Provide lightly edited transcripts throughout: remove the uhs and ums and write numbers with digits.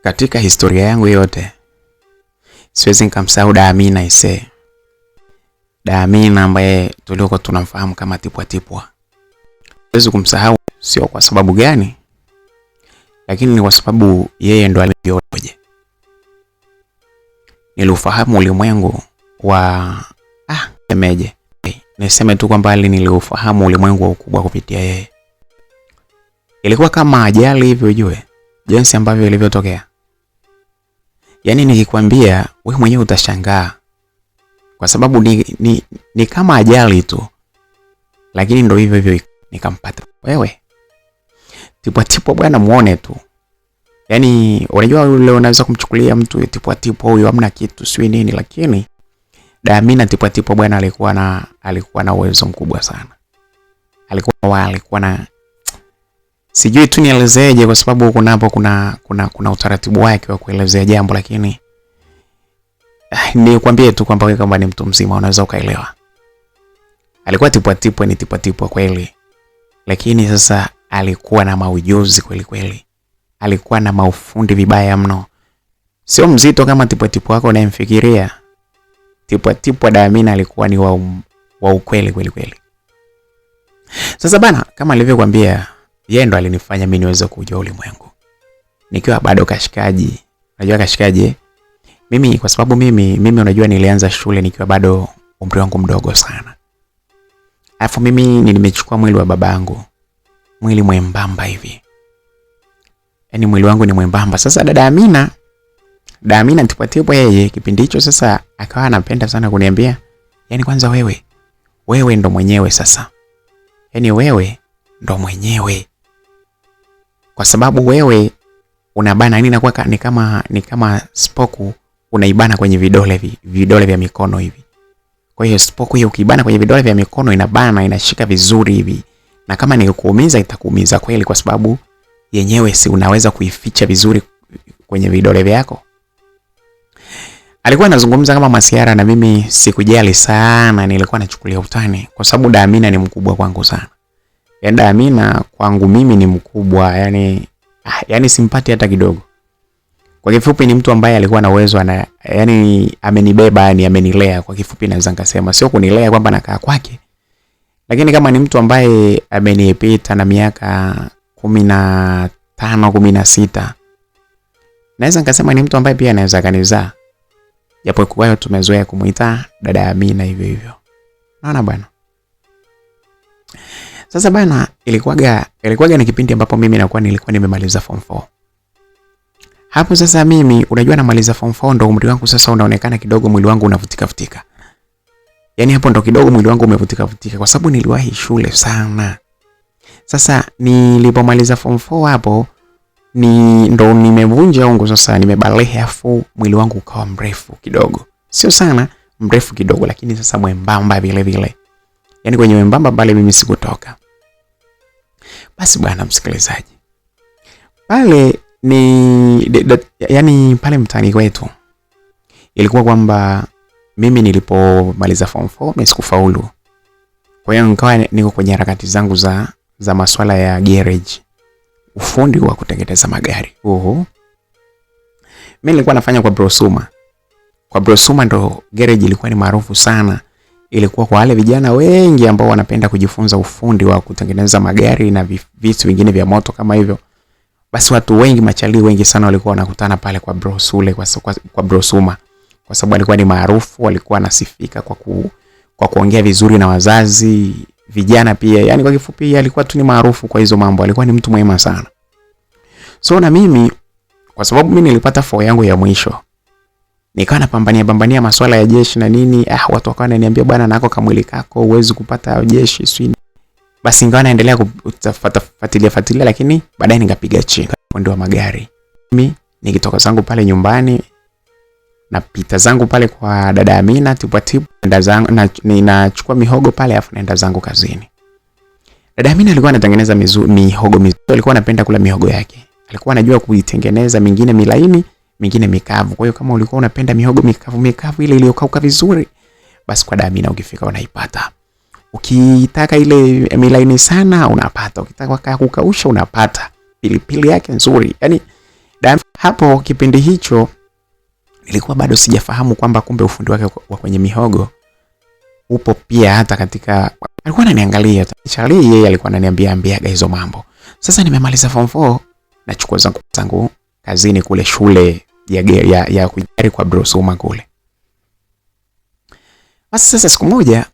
Katika historia yangu yote siwezi nikamsahau Damina ise. Damina ambaye tulikuwa tunamfahamu kama Tipwa Tipwa. Siwezi kumsahau, sio kwa sababu gani, lakini ni kwa sababu yeye ndo alivyoje. Niliufahamu ulimwengu wa semeje. Niseme tu kwamba niliufahamu ulimwengu wa ukubwa kupitia yeye. Ilikuwa kama ajali hivyo, ujue jinsi ambavyo ilivyotokea. Yaani nikikwambia wewe mwenyewe utashangaa. Kwa sababu ni kama ajali tu. Lakini ndo hivyo hivyo nikampata. Wewe Tipwa Tipwa bwana, muone tu. Yaani unajua yule unaweza kumchukulia mtu Tipwa Tipwa huyo hamna kitu sio nini, lakini Damina Tipwa Tipwa bwana alikuwa na uwezo mkubwa sana. Alikuwa na sijui tu nielezeje, kwa sababu kuna utaratibu wake wa kuelezea jambo, lakini nikwambie tu kwamba wewe kama ni mtu mzima unaweza ukaelewa. Alikuwa Tipwa Tipwa, ni Tipwa Tipwa kweli. Lakini sasa alikuwa na maujuzi kweli kweli. Alikuwa na maufundi vibaya mno. Sio mzito kama Tipwa Tipwa wako unayemfikiria. Tipwa Tipwa Damina alikuwa ni wa ukweli kweli kweli. Sasa bana, kama nilivyokuambia, yeye ndo alinifanya mimi niweze kujua ulimwengu. Nikiwa bado kashikaji. Unajua kashikaji? Mimi kwa sababu mimi unajua nilianza shule nikiwa bado umri wangu mdogo sana. Alafu mimi nimechukua mwili wa babangu. Mwili mwembamba hivi. Yaani mwili wangu ni mwembamba. Sasa Damina Tipwa Tipwa yeye kipindi hicho sasa akawa anapenda sana kuniambia, yaani kwanza wewe ndo mwenyewe sasa. Yaani wewe ndo mwenyewe. Kwa sababu wewe unabana, yani inakuwa ni kama spoku unaibana kwenye vidole vya mikono hivi. Kwa hiyo spoku hiyo ukibana kwenye vidole vya mikono inabana, inashika vizuri hivi. Na kama nikuumiza itakuumiza kweli, kwa sababu yenyewe si unaweza kuificha vizuri kwenye vidole vyako. Alikuwa anazungumza kama masiara na mimi sikujali sana, nilikuwa nachukulia utani kwa sababu Damina ni mkubwa kwangu sana. Yaani Damina kwangu mimi ni mkubwa, yani simpati hata kidogo. Kwa kifupi ni mtu ambaye alikuwa na uwezo yani amenibeba, yani amenilea. Kwa kifupi naweza nikasema sio kunilea kwamba nakaa kwake. Lakini kama ni mtu ambaye amenipita na miaka 15, 16. Naweza nikasema ni mtu ambaye pia anaweza kanizaa. Japo kwa hiyo tumezoea kumuita dada Amina hivyo hivyo. Naona bwana. Sasa bana, ilikuwaga ni kipindi ambapo mimi nilikuwa nimemaliza form 4. Hapo sasa mimi unajua namaliza form 4 ndo umri wangu sasa unaonekana kidogo mwili wangu unavutika. Yaani hapo ndo kidogo mwili wangu umevutika kwa sababu niliwahi shule sana. Sasa nilipomaliza form 4 hapo ndo nimevunja ungo sasa, nimebalehe, afu mwili wangu ukawa mrefu kidogo. Sio sana, mrefu kidogo, lakini sasa mwembamba vile vile. Yaani kwenye mwembamba pale mimi sikutoka. Basi bwana msikilizaji, pale yani pale mtaani kwetu ilikuwa kwamba mimi nilipomaliza form 4 mimi sikufaulu. Kwa hiyo nikawa niko kwenye harakati zangu za masuala ya garage, ufundi wa kutengeneza magari. Mimi nilikuwa nafanya kwa Brosuma. Kwa Brosuma ndo garage ilikuwa ni maarufu sana. Ilikuwa kwa wale vijana wengi ambao wanapenda kujifunza ufundi wa kutengeneza magari na vitu vingine vya moto kama hivyo. Basi watu wengi, machali wengi sana walikuwa wanakutana pale kwa Brosule, kwa Brosuma. Kwa sababu alikuwa ni maarufu, walikuwa nasifika kwa kuongea vizuri na wazazi, vijana pia. Yaani kwa kifupi alikuwa tu ni maarufu kwa hizo mambo. Alikuwa ni mtu mwema sana. So na mimi kwa sababu mimi nilipata 4 yangu ya mwisho, nikawa napambania masuala ya jeshi na nini. Watu wakawa wananiambia bwana, nako kamwili kako uwezi kupata jeshi swini. Basi ingawa naendelea kufuatilia, lakini baadaye nikapiga chini fundi wa magari. Mimi nikitoka zangu pale nyumbani na pita zangu pale kwa dada Amina Tipwa Tipwa, nenda zangu ninachukua mihogo pale, afu naenda zangu kazini. Dada Amina alikuwa anatengeneza mihogo mizuri. Alikuwa anapenda kula mihogo yake. Alikuwa anajua kuitengeneza, mingine milaini, mingine mikavu. Kwa hiyo kama ulikuwa unapenda mihogo mikavu ile iliyokauka vizuri, basi kwa dada Amina ukifika unaipata. Ukitaka ile milaini sana unapata. Ukitaka kukausha unapata. Pilipili yake nzuri. Yaani Hapo kipindi hicho nilikuwa bado sijafahamu kwamba kumbe ufundi wake wa kwenye mihogo upo pia hata katika, alikuwa ananiangalia Charlie, yeye alikuwa ananiambia hizo mambo. Sasa nimemaliza form 4, nachukua zangu kazini kule shule ya kujari kwa Bro Suma kule. Basi sasa siku moja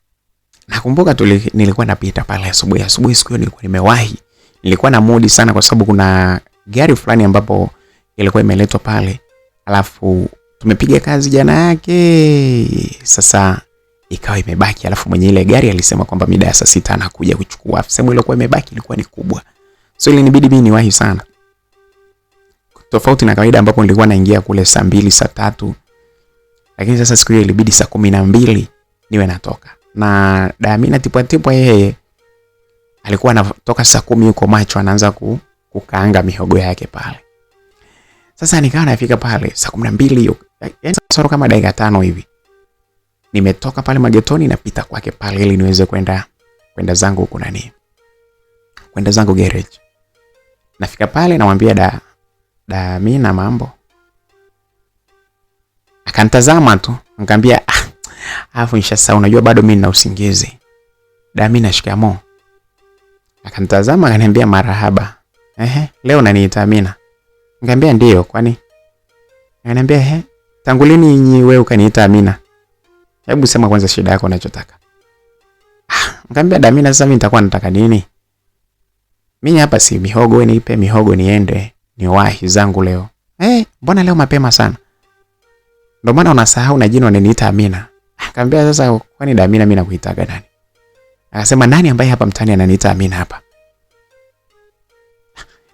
nakumbuka nilikuwa napita pale asubuhi siku hiyo nilikuwa nimewahi. Nilikuwa na mood sana kwa sababu kuna gari fulani ambapo ilikuwa imeletwa pale. Alafu tumepiga kazi jana yake. Sasa ikawa imebaki, alafu mwenye ile gari alisema kwamba mida ya saa 6 anakuja kuchukua. Sehemu ile ilikuwa imebaki ilikuwa ni kubwa. So ilinibidi mimi niwahi sana. Tofauti na kawaida ambapo nilikuwa naingia kule saa 2, saa 3. Lakini sasa siku hiyo ilibidi saa 12 niwe natoka. Na Damina tipwa yeye alikuwa anatoka saa 10 yuko macho anaanza kukaanga mihogo yake pale. Sasa nikawa nafika pale saa 12 hiyo. Yaani sasa kama dakika 5 hivi. Nimetoka pale magetoni napita kwake pale ili niweze kwenda zangu huko nani. Kwenda zangu garage. Nafika pale namwambia Damina mambo. Akanitazama tu, nikamwambia alafu nishasahau unajua bado mimi nina usingizi. Damina shikamoo. Akanitazama akaniambia marahaba. Leo unaniita Amina? Nikamwambia ndio, kwani? Akaniambia tangu lini wewe ukaniita Amina? Hebu sema kwanza shida yako unachotaka. Nikamwambia Damina, sasa mimi nitakuwa nataka nini? Mimi hapa si mihogo, wewe nipe mihogo niende niwahi zangu leo. Mbona leo mapema sana? Ndio maana unasahau na jina unaniita Amina. Akamwambia sasa kwani Damina mimi nakuitaga nani? Akasema nani ambaye hapa mtani ananiita Amina hapa?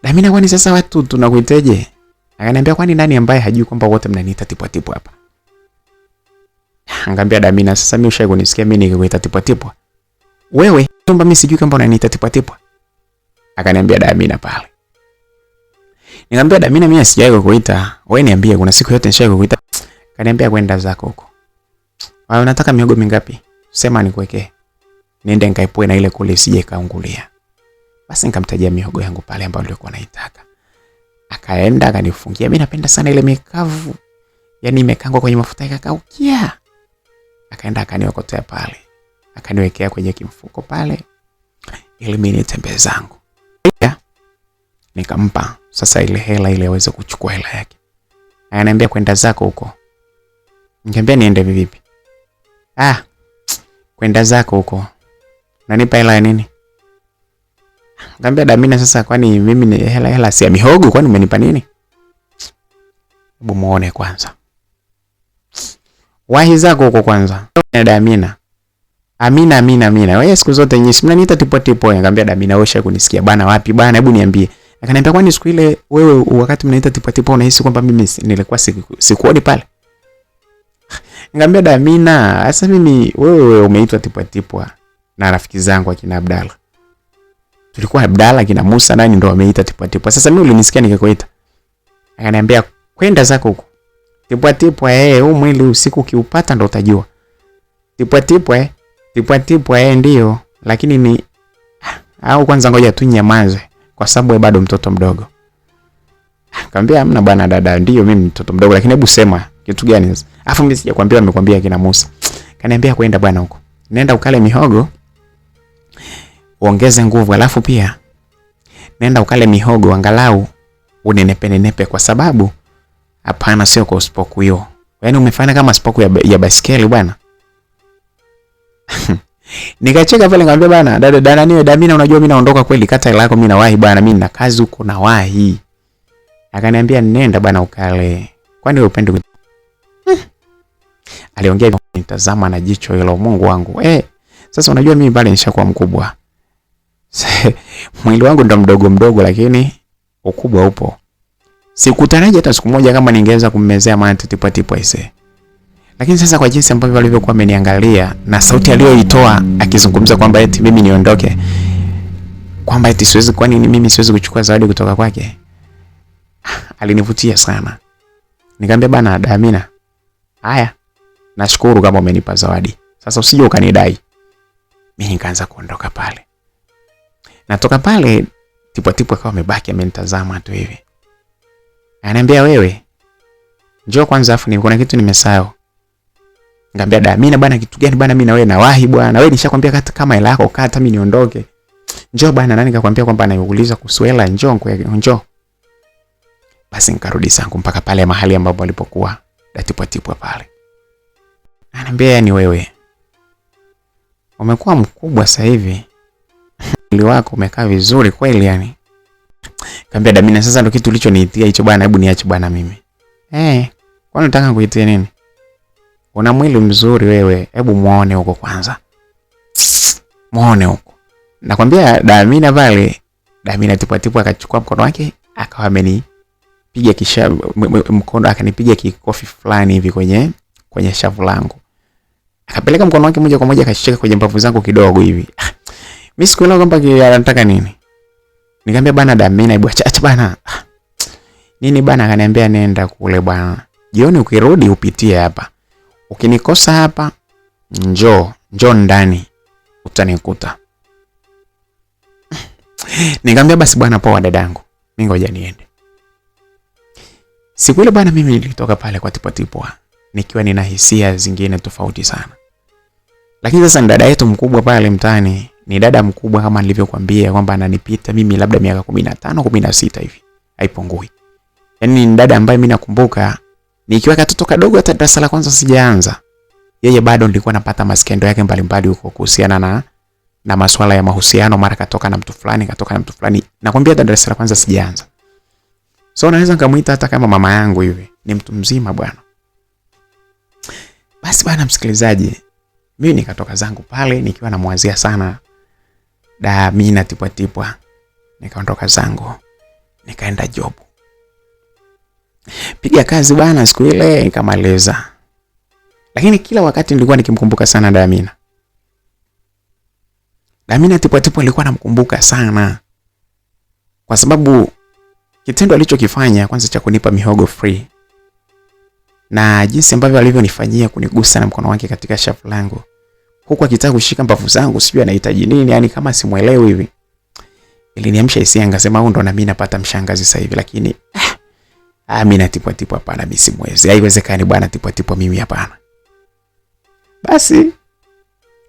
Damina kwani sasa watu tunakuiteje? Akaniambia kwani nani ambaye hajui kwamba wote mnaniita tipwa hapa? Nikamwambia Damina, sasa mimi ushawahi kunisikia mimi nikikuita tipwa? Wewe kwamba mimi sijui kwamba unaniita tipwa? Akaniambia Damina pale. Nikamwambia Damina, mimi sijawahi kukuita. Wewe niambie kuna siku yote nishawahi kukuita. Akaniambia kwenda zako huko. Wewe unataka mihogo mingapi? Sema nikuwekee. Niende nikaipue na ile kule isije kaungulia. Basi nikamtajia mihogo yangu pale ambayo nilikuwa naitaka. Akaenda akanifungia. Mimi napenda sana ile mikavu. Yaani imekangwa kwenye mafuta ikakaukia. Akaenda akaniokotea pale. Akaniwekea kwenye kimfuko pale. Ili mimi nitembee zangu. Nikampa sasa ile hela ile aweze kuchukua hela yake. Ananiambia kwenda zako huko. Nikamwambia niende vipi? Kwenda zako huko. Nanipa hela ya nini? Nikamwambia Damina, sasa kwani mimi ni hela si ya mihogo, kwani umenipa nini? Hebu muone kwanza. Wahi zako huko kwanza. Damina. Amina. Wewe siku zote nyinyi mnaniita tipwa. Nikamwambia Damina, wewe kunisikia bana wapi bana, hebu niambie. Akaniambia kwani siku ile wewe wakati mnaita tipwa unahisi kwamba mimi nilikuwa sikuoni pale? Nikamwambia Damina, sasa mimi wewe umeitwa tipwa na rafiki zangu akina Abdalla. Tulikuwa Abdalla kina Musa nani ndio wameita tipwa. Sasa mimi ulinisikia nikikuita. Akaniambia kwenda zako huko. Tipwa huu mwili usiku ukiupata ndio utajua. Tipwa ndio, lakini ni au kwanza ngoja tu nyamaze kwa sababu wewe bado mtoto mdogo. Nikamwambia hamna bwana dada, ndio mimi mtoto mdogo lakini hebu sema kitu gani sasa? Alafu mimi sijakwambia, nimekwambia kina Musa. Kaniambia kwenda bwana huko. Nenda ukale mihogo. Uongeze nguvu, alafu pia nenda ukale mihogo angalau unenepe kwa sababu hapana sio kwa spoku hiyo. Yaani umefanya kama spoku ya basikeli bwana. Nikacheka pale nikamwambia bwana dada niwe Damina, unajua mimi naondoka kweli, kata hela yako mimi nawahi bwana, mimi nina kazi huko nawahi. Akaniambia nenda bwana ukale. Kwani wewe upende aliongea hivyo nitazama na jicho hilo, Mungu wangu. Sasa unajua mimi pale nishakuwa mkubwa. Mwili wangu ndo mdogo lakini ukubwa upo. Sikutaraji hata siku moja kama ningeweza kummezea maana tipwa ise. Lakini sasa kwa jinsi ambavyo walivyokuwa ameniangalia na sauti aliyoitoa akizungumza kwamba eti mimi niondoke, kwamba eti siwezi, kwa nini mimi siwezi kuchukua zawadi kutoka kwake, alinivutia sana. Nikamwambia bana Damina, haya nashukuru kama umenipa zawadi, sasa usije ukanidai. Mimi nikaanza kuondoka pale. Natoka pale tipwa akawa amebaki amenitazama tu hivi. Ananiambia wewe, njoo kwanza afu kuna kitu nimesahau. Ngambia Damina bwana, kitu gani bwana, mimi na wewe nawahi bwana. Wewe nishakwambia kama hela yako kata mimi niondoke. Njoo bwana, nani kakwambia kwamba anauliza kusuela, njoo. Basi nikarudi zangu mpaka pale mahali ambapo alipokuwa Datipwatipwa pale. Ananiambia yani wewe umekuwa mkubwa sasa hivi. Mwili wako umekaa vizuri kweli yani. Kaambia Damina, sasa ndo kitu ulichoniitia hicho bwana, hebu niache bwana mimi. Kwani unataka kuitia nini? Una mwili mzuri wewe, hebu muone huko kwanza. Muone huko. Nakwambia Damina pale, Damina Tipwatipwa akachukua mkono wake, akawa amenipiga kisha mkono, akanipiga kikofi fulani hivi kwenye shavu langu. Akapeleka mkono wake moja kwa moja akashika kwenye mbavu zangu kidogo hivi. Mimi sikuelewa kwamba anataka nini. Nikamwambia bana Damina, hebu acha bana. Nini bana? Akaniambia nenda kule bwana. Jioni ukirudi upitie hapa. Ukinikosa hapa, njoo ndani utanikuta. Nikamwambia basi bwana, poa dadangu. Mimi ngoja niende. Siku ile bwana, mimi nilitoka pale kwa Tipwatipwa nikiwa nina hisia zingine tofauti sana. Lakini sasa dada yetu mkubwa pale mtaani, ni dada mkubwa kama nilivyokuambia kwamba ananipita mimi labda miaka 15, 16 hivi. Haipungui. Yaani ni dada ambaye mimi nakumbuka nikiwa katoto kadogo, hata darasa la kwanza sijaanza. Yeye bado nilikuwa napata maskendo yake mbalimbali huko kuhusiana na masuala ya mahusiano, mara katoka na mtu fulani. Nakwambia hata darasa la kwanza sijaanza. So naweza nikamuita hata kama mama yangu hivi. Ni mtu mzima bwana. Basi bwana msikilizaji, mimi nikatoka zangu pale nikiwa namwazia sana Damina Tipwatipwa. Nikaondoka zangu, nikaenda job. Piga kazi bwana siku ile nikamaliza. Lakini kila wakati nilikuwa nikimkumbuka sana Damina. Damina Tipwatipwa alikuwa namkumbuka sana. Kwa sababu kitendo alichokifanya kwanza cha kunipa mihogo free, na jinsi ambavyo alivyonifanyia kunigusa na mkono wake katika shafu langu, huku akitaka kushika mbavu zangu, sijui anahitaji nini, yani kama simuelewi hivi. Iliniamsha hisia, ngasema huyu ndo na mimi napata mshangazi sasa hivi. Lakini mimi Tipwatipwa hapana, mimi simwezi. Haiwezekani bwana Tipwatipwa, mimi hapana. Basi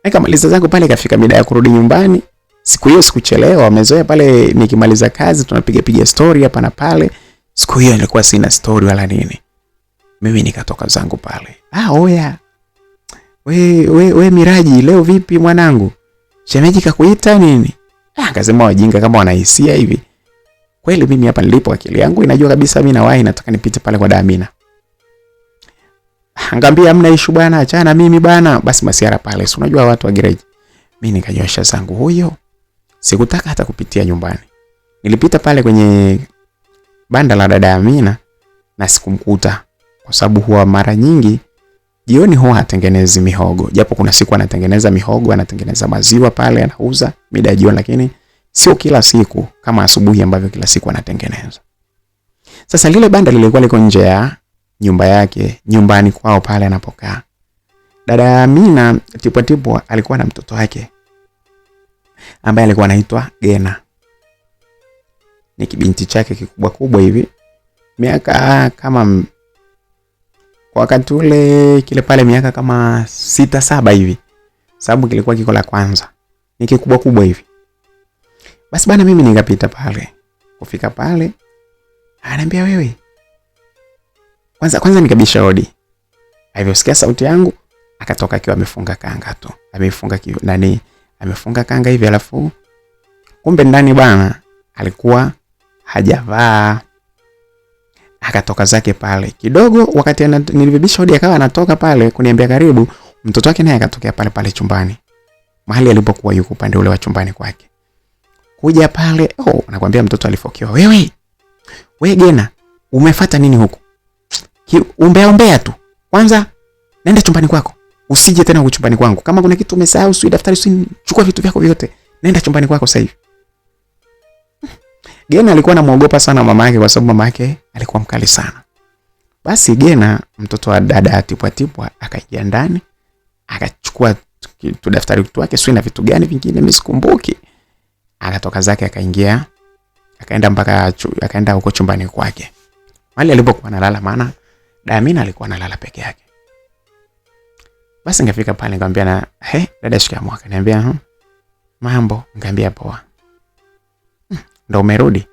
nikamaliza zangu pale, kafika mida ya kurudi nyumbani. Siku hiyo sikuchelewa, wamezoea pale nikimaliza kazi tunapiga story hapa na pale. Siku hiyo nilikuwa sina story wala nini. Mimi nikatoka zangu pale. Oya. We Miraji, leo vipi mwanangu? Shemeji kakuita nini? Akasema wajinga kama wanahisia hivi. Kweli mimi hapa nilipo akili yangu inajua kabisa mimi nawahi nataka nipite pale kwa Damina. Ngambia hamna issue bwana, achana mimi bwana. Basi masiara pale, si unajua watu wa garage. Mimi nikanyosha zangu huyo. Sikutaka hata kupitia nyumbani. Nilipita pale kwenye banda la dada Amina na sikumkuta, kwa sababu huwa mara nyingi jioni huwa hatengenezi mihogo. Japo kuna siku anatengeneza mihogo, anatengeneza maziwa pale anauza mida jioni, lakini sio kila siku kama asubuhi ambavyo kila siku anatengeneza. Sasa lile banda lilikuwa liko nje ya nyumba yake, nyumbani kwao pale anapokaa. Dada Amina Tipwatipwa alikuwa na mtoto wake ambaye alikuwa anaitwa Gena. Ni kibinti chake kikubwa hivi. Miaka kama kwa wakati ule kile pale miaka kama 6-7 hivi. Sababu kilikuwa kiko la kwanza. Ni kikubwa hivi. Basi bana mimi nikapita pale. Kufika pale ananiambia wewe. Kwanza nikabisha hodi. Alivyosikia sauti yangu akatoka akiwa amefunga kanga tu. Amefunga kanga hivi, alafu kumbe ndani bana alikuwa hajavaa. Akatoka zake pale kidogo, wakati nilibisha hodi akawa anatoka pale kuniambia karibu. Mtoto wake naye akatokea pale chumbani, mahali alipokuwa yuko upande ule wa chumbani kwake. Kuja pale, anakuambia mtoto alifokiwa. Wewe Gena, umefuata nini huko? Umbea tu. Kwanza nenda chumbani kwako. Usije tena huko chumbani kwangu. Kama kuna kitu umesahau, si daftari, si chukua vitu vyako vyote. Nenda chumbani kwako sasa hivi. Gena alikuwa anamuogopa sana mama yake, kwa sababu mama yake alikuwa mkali sana. Basi Gena, mtoto wa dada Tipwatipwa, akaingia ndani, akachukua tu daftari wake, sio na vitu gani vingine mimi sikumbuki. Akatoka zake akaenda huko chumbani kwake. mahali alipokuwa analala, maana Damina alikuwa analala peke yake. Basi ngafika pale nikamwambia na dada shikamoo. Akaniambia mambo. Nikamwambia poa. Ndo umerudi?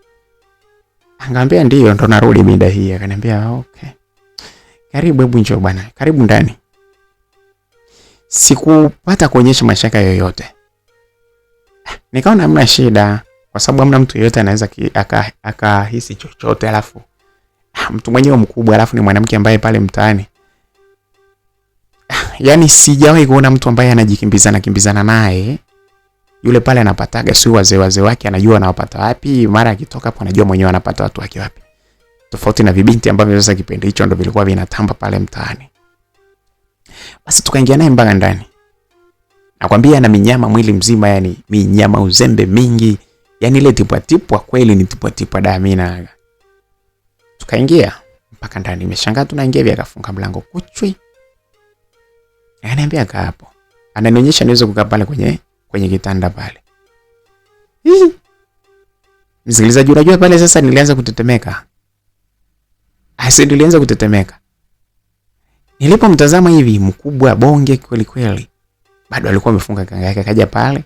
Angamwambia ndio ndo narudi mida hii. Akaniambia okay. Karibu, hebu njoo bwana. Karibu ndani. Sikupata kuonyesha mashaka yoyote. Nikaona hamna shida kwa sababu hamna mtu yeyote anaweza akahisi chochote, alafu mtu mwenyewe mkubwa, alafu ni mwanamke ambaye pale mtaani. Yaani sijawahi kuona mtu ambaye anajikimbizana naye. Yule pale anapataga si wazee wake, anajua anawapata wapi, mara akitoka hapo anajua mwenyewe anapata watu wake wapi. Tofauti na vibinti ambavyo sasa kipindi hicho ndio vilikuwa vinatamba pale mtaani. Basi tukaingia naye mpaka ndani. Nakwambia ana minyama mwili mzima, yani minyama uzembe mingi. Yani ile tipwa kweli ni tipwa Damina. Tukaingia mpaka ndani, nimeshangaa tunaingia hivi, akafunga mlango kuchwi. Ananiambia kaa hapo. Ananionyesha niweze kukaa pale kwenye kitanda pale. Msikilizaji, unajua pale sasa nilianza kutetemeka. Nilianza kutetemeka. Nilipomtazama hivi mkubwa bonge kweli. Bado alikuwa amefunga kanga yake, akaja pale,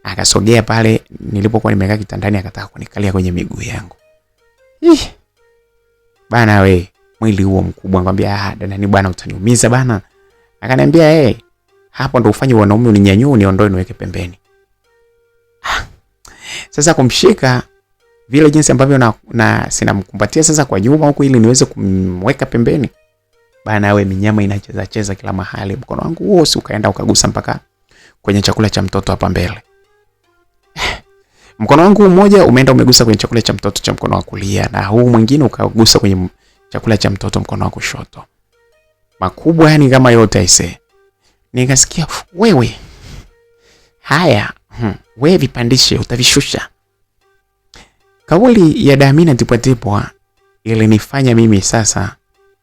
akasogea pale nilipokuwa nimekaa kitandani, akataka kunikalia kwenye miguu yangu. Bana we, mwili huo mkubwa, ngambia dada ni bwana utaniumiza bana. Akaniambia hapo ndo ufanye wanaume, uninyanyue niondoe niweke pembeni. Sasa kumshika vile jinsi ambavyo na sinamkumbatia sasa kwa nyuma huko ili niweze kumweka pembeni. Bana we, minyama inacheza kila mahali. Mkono wangu huo si ukaenda ukagusa mpaka kwenye chakula cha mtoto hapa mbele. Mkono wangu mmoja umeenda umegusa kwenye chakula cha mtoto cha mkono wa kulia, na huu mwingine ukagusa kwenye chakula cha mtoto mkono wa kushoto. Makubwa yani kama yote aise. Nikasikia wewe. Haya, wewe vipandishe utavishusha. Kauli ya Damina tipwa ilinifanya mimi sasa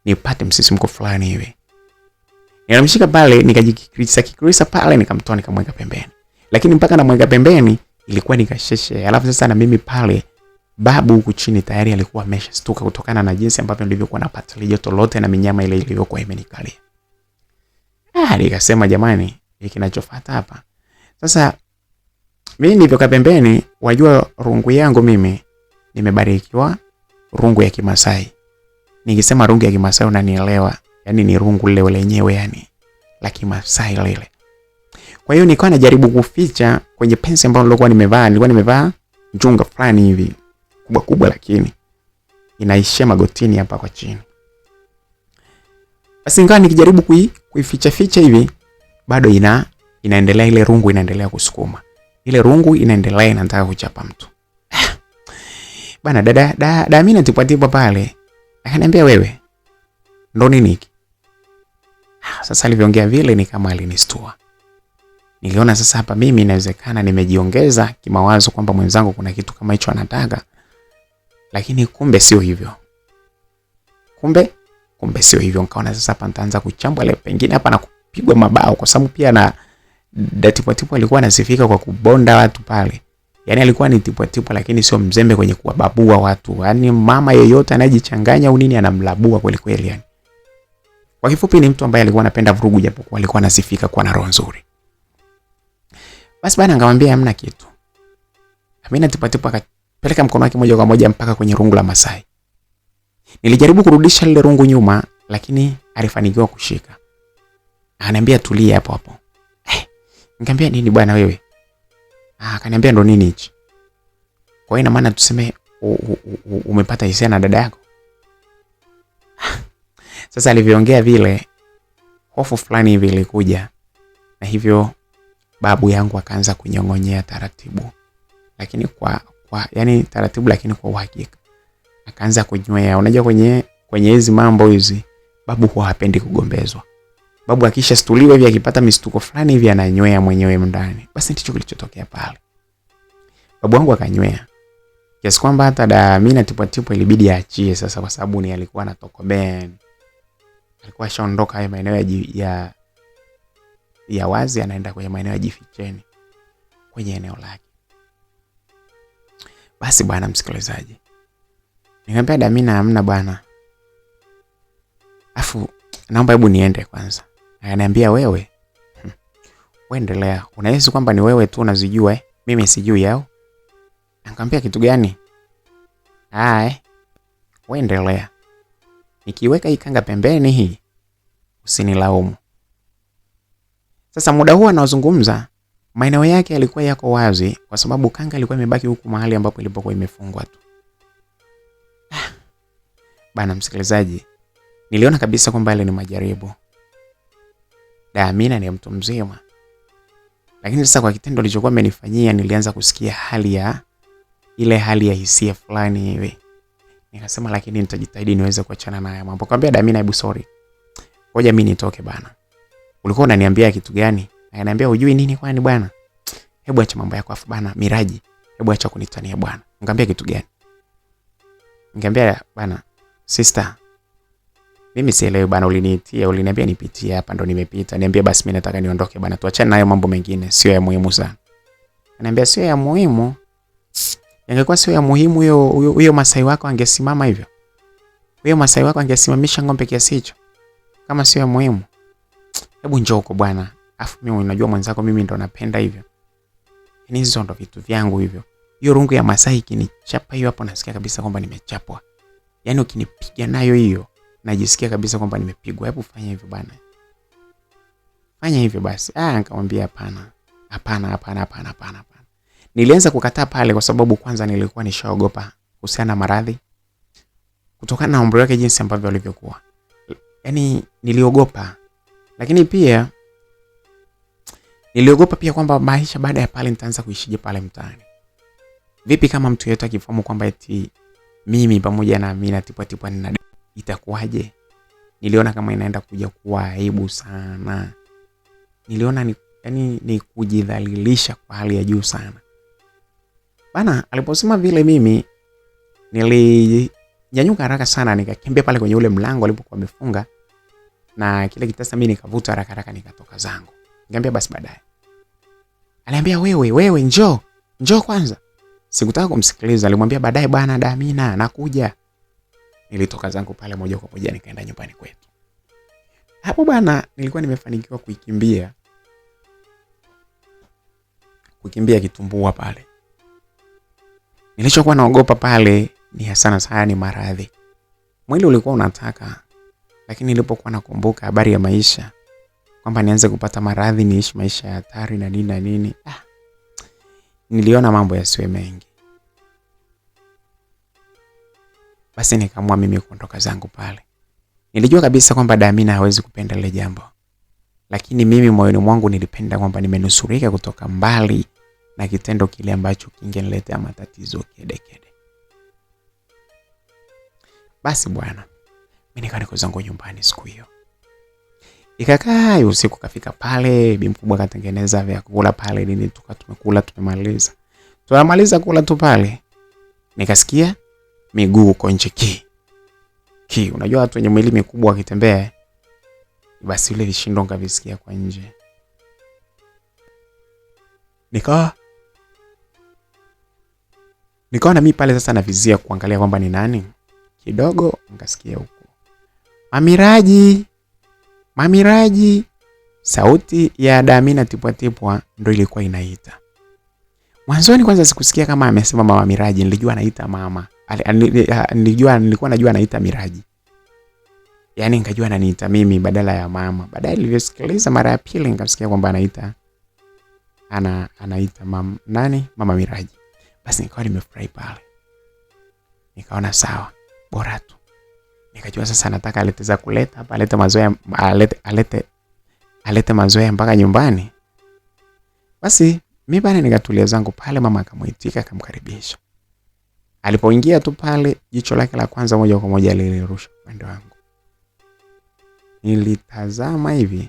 nipate msisimko fulani hivi. Nilimshika pale, nikajikirisa pale, nikamtoa nikamweka pembeni. Lakini mpaka namweka pembeni ilikuwa nikasheshe. Alafu sasa na mimi pale babu huku chini tayari alikuwa ameshastuka kutokana na jinsi ambavyo nilivyokuwa napata joto lote na minyama ile iliyokuwa imenikalia. Nikasema jamani, hiki kinachofuata hapa. Sasa mimi nilivyokaa pembeni, wajua rungu yangu mimi nimebarikiwa rungu ya Kimasai. Nikisema rungu ya Kimasai unanielewa, yani ni rungu lile lenyewe yani la Kimasai lile. Kwa hiyo nilikuwa najaribu kuficha kwenye pensi ambayo nilikuwa nimevaa njunga fulani hivi kubwa lakini inaishia magotini hapa kwa chini. Basi nikawa nikijaribu kuificha hivi, bado inaendelea ile rungu inaendelea kusukuma. Ile rungu inaendelea inataka kuchapa mtu. Bana dada Damina tipwa pale. Akaniambia wewe ndo nini hiki? Sasa alivyoongea vile ni kama alinistua. Niliona sasa hapa mimi inawezekana nimejiongeza kimawazo kwamba mwenzangu kuna kitu kama hicho anataka. Lakini kumbe sio hivyo. Kumbe sio hivyo. Nikaona sasa hapa nitaanza kuchambwa ile pengine hapa na kupigwa mabao, kwa sababu pia na tipwa alikuwa anasifika kwa kubonda watu pale. Yaani alikuwa ni tipwa lakini sio mzembe kwenye kuwababua watu. Yaani mama yeyote anajichanganya au nini anamlabua kweli yani. Kwa kifupi ni mtu ambaye alikuwa anapenda vurugu, japokuwa alikuwa anasifika kuwa na roho nzuri. Basi bana nikamwambia hamna kitu. Amina tipwa akapeleka mkono wake moja kwa moja mpaka kwenye rungu la Masai. Nilijaribu kurudisha lile rungu nyuma, lakini alifanikiwa kushika. Ananiambia tulia hapo. Nikamwambia nini bwana wewe? Akaniambia ndo nini hichi? Kwa hiyo ina maana tuseme umepata hisia na dada yako? Sasa alivyoongea vile, hofu fulani hivi ilikuja, na hivyo babu yangu akaanza kunyong'onyea taratibu. Lakini yani taratibu lakini kwa uhakika. Akaanza kunywea. Unajua kwenye hizi mambo hizi babu huwa hapendi kugombezwa. Babu akisha stuliwa hivi akipata mistuko fulani hivi ananywea mwenyewe ndani. Basi ndicho kilichotokea pale. Babu wangu akanywea. Kiasi kwamba hata Damina tipwa ilibidi aachie sasa, kwa sababu ni alikuwa anatokobeni. Alikuwa shaondoka haya maeneo ya wazi, anaenda kwenye maeneo ya jificheni kwenye eneo lake. Basi bwana msikilizaji, nikamwambia Damina hamna bwana. Afu naomba hebu niende kwanza. Ananiambia wewe, endelea. Unahisi kwamba ni wewe tu unazijua mimi sijui au? Nikamwambia kitu gani? Endelea. Nikiweka hii kanga pembeni hii, usinilaumu. Sasa muda huo anaozungumza, maeneo yake yalikuwa yako wazi kwa sababu kanga ilikuwa imebaki huku mahali ambapo ilipokuwa imefungwa tu. Bana msikilizaji, niliona kabisa kwamba ile ni majaribu. Amina ni mtu mzima. Lakini sasa kwa kitendo alichokuwa amenifanyia nilianza kusikia hali ya hisia fulani hivi. Nikasema lakini nitajitahidi niweze kuachana naye mambo. Nikamwambia Amina, hebu sorry. Ngoja mimi nitoke bana. Ulikuwa unaniambia kitu gani? Ananiambia hujui nini kwani bwana? Hebu acha mambo yako afu bana Miraji. Hebu acha kunitania bwana. Nikamwambia kitu gani? Nikamwambia bana sister, mimi sielewi bana, uliniambia nipitie hapa ndo nimepita. Niambia basi mimi nataka niondoke bana. Tuachane nayo mambo mengine, sio ya muhimu sana. Ananiambia sio ya muhimu. Ingekuwa sio ya muhimu huyo Masai wako angesimama hivyo. Huyo Masai wako angesimamisha ng'ombe kiasi hicho. Kama sio ya muhimu. Hebu njoo huko bwana. Afu mimi unajua mwenzako mimi ndo napenda hivyo. Yaani hizo ndo vitu vyangu hivyo. Hiyo rungu ya Masai kinichapa hiyo hapo nasikia kabisa kwamba nimechapwa. Yaani ukinipiga nayo hiyo najisikia kabisa kwamba nimepigwa. Hebu fanya hivyo bwana. Fanya hivyo basi. Nikamwambia hapana. Hapana. Nilianza kukataa pale kwa sababu kwanza nilikuwa nishaogopa kuhusiana na maradhi. Kutokana na umri wake jinsi ambavyo alivyokuwa. Yaani niliogopa. Lakini pia niliogopa pia kwamba maisha baada ya pale nitaanza kuishije pale mtaani. Vipi kama mtu yeyote akifahamu kwamba eti mimi pamoja na Amina tipwa nina itakuwaje? Niliona kama inaenda kuja kuwa aibu sana. Niliona ni kujidhalilisha kwa hali ya juu sana. Bana aliposema vile mimi nilinyanyuka haraka sana nikakimbia pale kwenye ule mlango alipokuwa amefunga na kile kitasa mimi nikavuta haraka nikatoka zangu. Nikamwambia basi baadaye. Aliambia wewe njoo kwanza. Sikutaka kumsikiliza, alimwambia baadaye bwana Amina nakuja. Nilitoka zangu pale moja kwa moja nikaenda nyumbani kwetu. Hapo bwana nilikuwa nimefanikiwa kukimbia kitumbua pale. Nilichokuwa naogopa pale ni sana ni maradhi. Mwili ulikuwa unataka, lakini nilipokuwa nakumbuka habari ya maisha kwamba nianze kupata maradhi niishi maisha ya hatari na nini. Niliona mambo yasiwe mengi. Basi nikaamua mimi kuondoka zangu pale. Nilijua kabisa kwamba Amina hawezi kupenda ile jambo. Lakini mimi moyoni mwangu nilipenda kwamba nimenusurika kutoka mbali na kitendo kile ambacho kingeniletea matatizo kede. Basi bwana, mimi niko zangu nyumbani siku hiyo. Ikakaa usiku kafika pale, bibi mkubwa katengeneza vyakula pale nini tumekula tumemaliza. Tunamaliza kula tu pale. Nikasikia miguu uko nje unajua watu wenye mwili mikubwa wakitembea. Basi ile vishindo ngavisikia kwa nje. Nikawa na mimi pale sasa navizia kuangalia kwamba ni nani. Kidogo ngasikia huko Mamiraji. Sauti ya Amina tipwa ndio ilikuwa inaita. Mwanzoni kwanza sikusikia kama amesema Mama Miraji, nilijua anaita mama. Nilikuwa najua anaita Miraji. Yaani nikajua ananiita mimi badala ya mama. Baadaye nilisikiliza mara ya pili nikasikia kwamba anaita Mama Miraji. Basi nikawa nimefurahi pale. Nikaona sawa, bora tu. Nikajua sasa nataka alete za kuleta hapa, alete mazoea mpaka nyumbani. Basi mimi bana nikatulia zangu pale, mama akamuitika akamkaribisha. Alipoingia tu pale, jicho lake la kwanza moja kwa moja lilirusha upande wangu. Nilitazama hivi.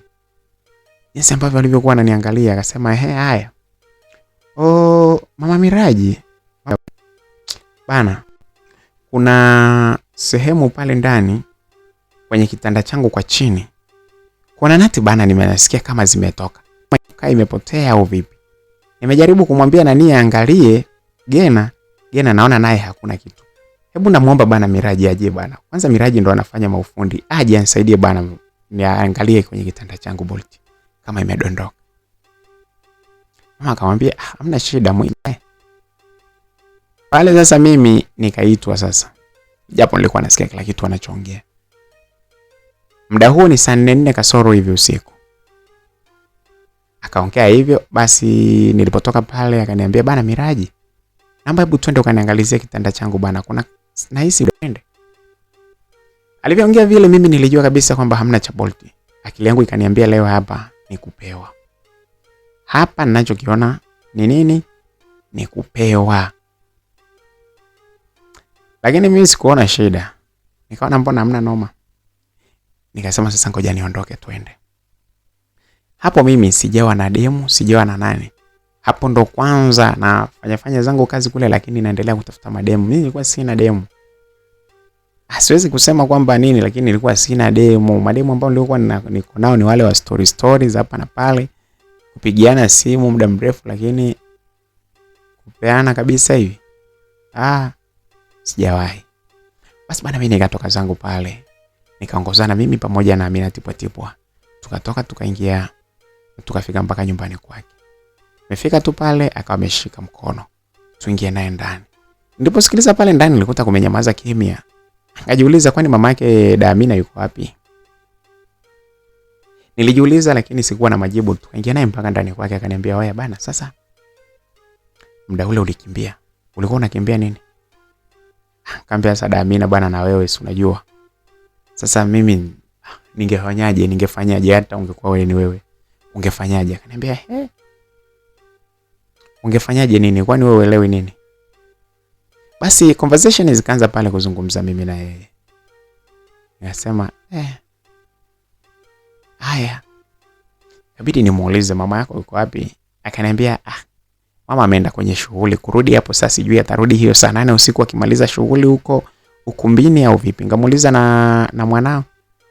Jinsi ambavyo alivyokuwa ananiangalia, akasema haya. Mama Miraji. Bana, kuna sehemu pale ndani kwenye kitanda changu kwa chini. Kuna nati bana nimenasikia kama zimetoka. Kama imepotea au vipi? Nimejaribu kumwambia nani aangalie Gena naona naye hakuna kitu. Hebu namuomba bana Miraji aje bana. Kwanza Miraji ndo anafanya maufundi. Aje anisaidie bana, niangalie kwenye kitanda changu bolt kama imedondoka. Mama akamwambia hamna shida mwite. Pale sasa mimi nikaitwa sasa. Japo nilikuwa nasikia kila kitu anachoongea. Muda huo ni saa 4 kasoro hivi usiku. Akaongea hivyo, basi nilipotoka pale akaniambia bana Miraji, naomba hebu twende ukaniangalizie kitanda changu bana, kuna nahisi twende. Alivyoongea vile mimi nilijua kabisa kwamba hamna cha bolt. Akili yangu ikaniambia leo hapa ni kupewa. Hapa ninachokiona ni nini? Ni kupewa. Lakini mimi sikuona shida. Nikaona mbona hamna noma. Nikasema sasa ngoja niondoke twende. Hapo mimi sijawa na demu, sijawa na nani. Hapo ndo kwanza na fanya zangu kazi kule, lakini naendelea kutafuta mademu. Mimi nilikuwa sina demu. Siwezi kusema kwamba nini, lakini nilikuwa sina demu. Mademu ambao nilikuwa niko nao ni wale wa stories hapa na pale. Kupigiana simu muda mrefu, lakini kupeana kabisa hivi sijawahi. Basi bana mimi nikatoka zangu pale. Nikaongozana mimi pamoja na Amina Tipwa. Tukatoka tukaingia, tukafika mpaka nyumbani kwake. Nimefika tu pale akawa ameshika mkono. Tuingie naye ndani. Niliposikiliza pale ndani nilikuta kumenyamaza kimya. Akajiuliza kwani mamake Amina yuko wapi? Nilijiuliza lakini sikuwa na majibu. Tukaingia naye mpaka ndani kwake, akaniambia wewe bana, sasa muda ule ulikimbia. Ulikuwa unakimbia nini? Kaambia sasa Amina bana, na wewe si unajua. Sasa mimi ningefanyaje hata ungekuwa wewe ni wewe? Ungefanyaje? Akaniambia ungefanyaje nini? Kwani wewe uelewi nini? Basi conversation zikaanza pale kuzungumza mimi na yeye. Nikasema haya. Kabidi nimuulize mama yako yuko wapi? Akaniambia mama ameenda kwenye shughuli, kurudi hapo sasa sijui atarudi hiyo saa 8 usiku akimaliza shughuli huko ukumbini au vipi. Ngamuuliza na mwanao.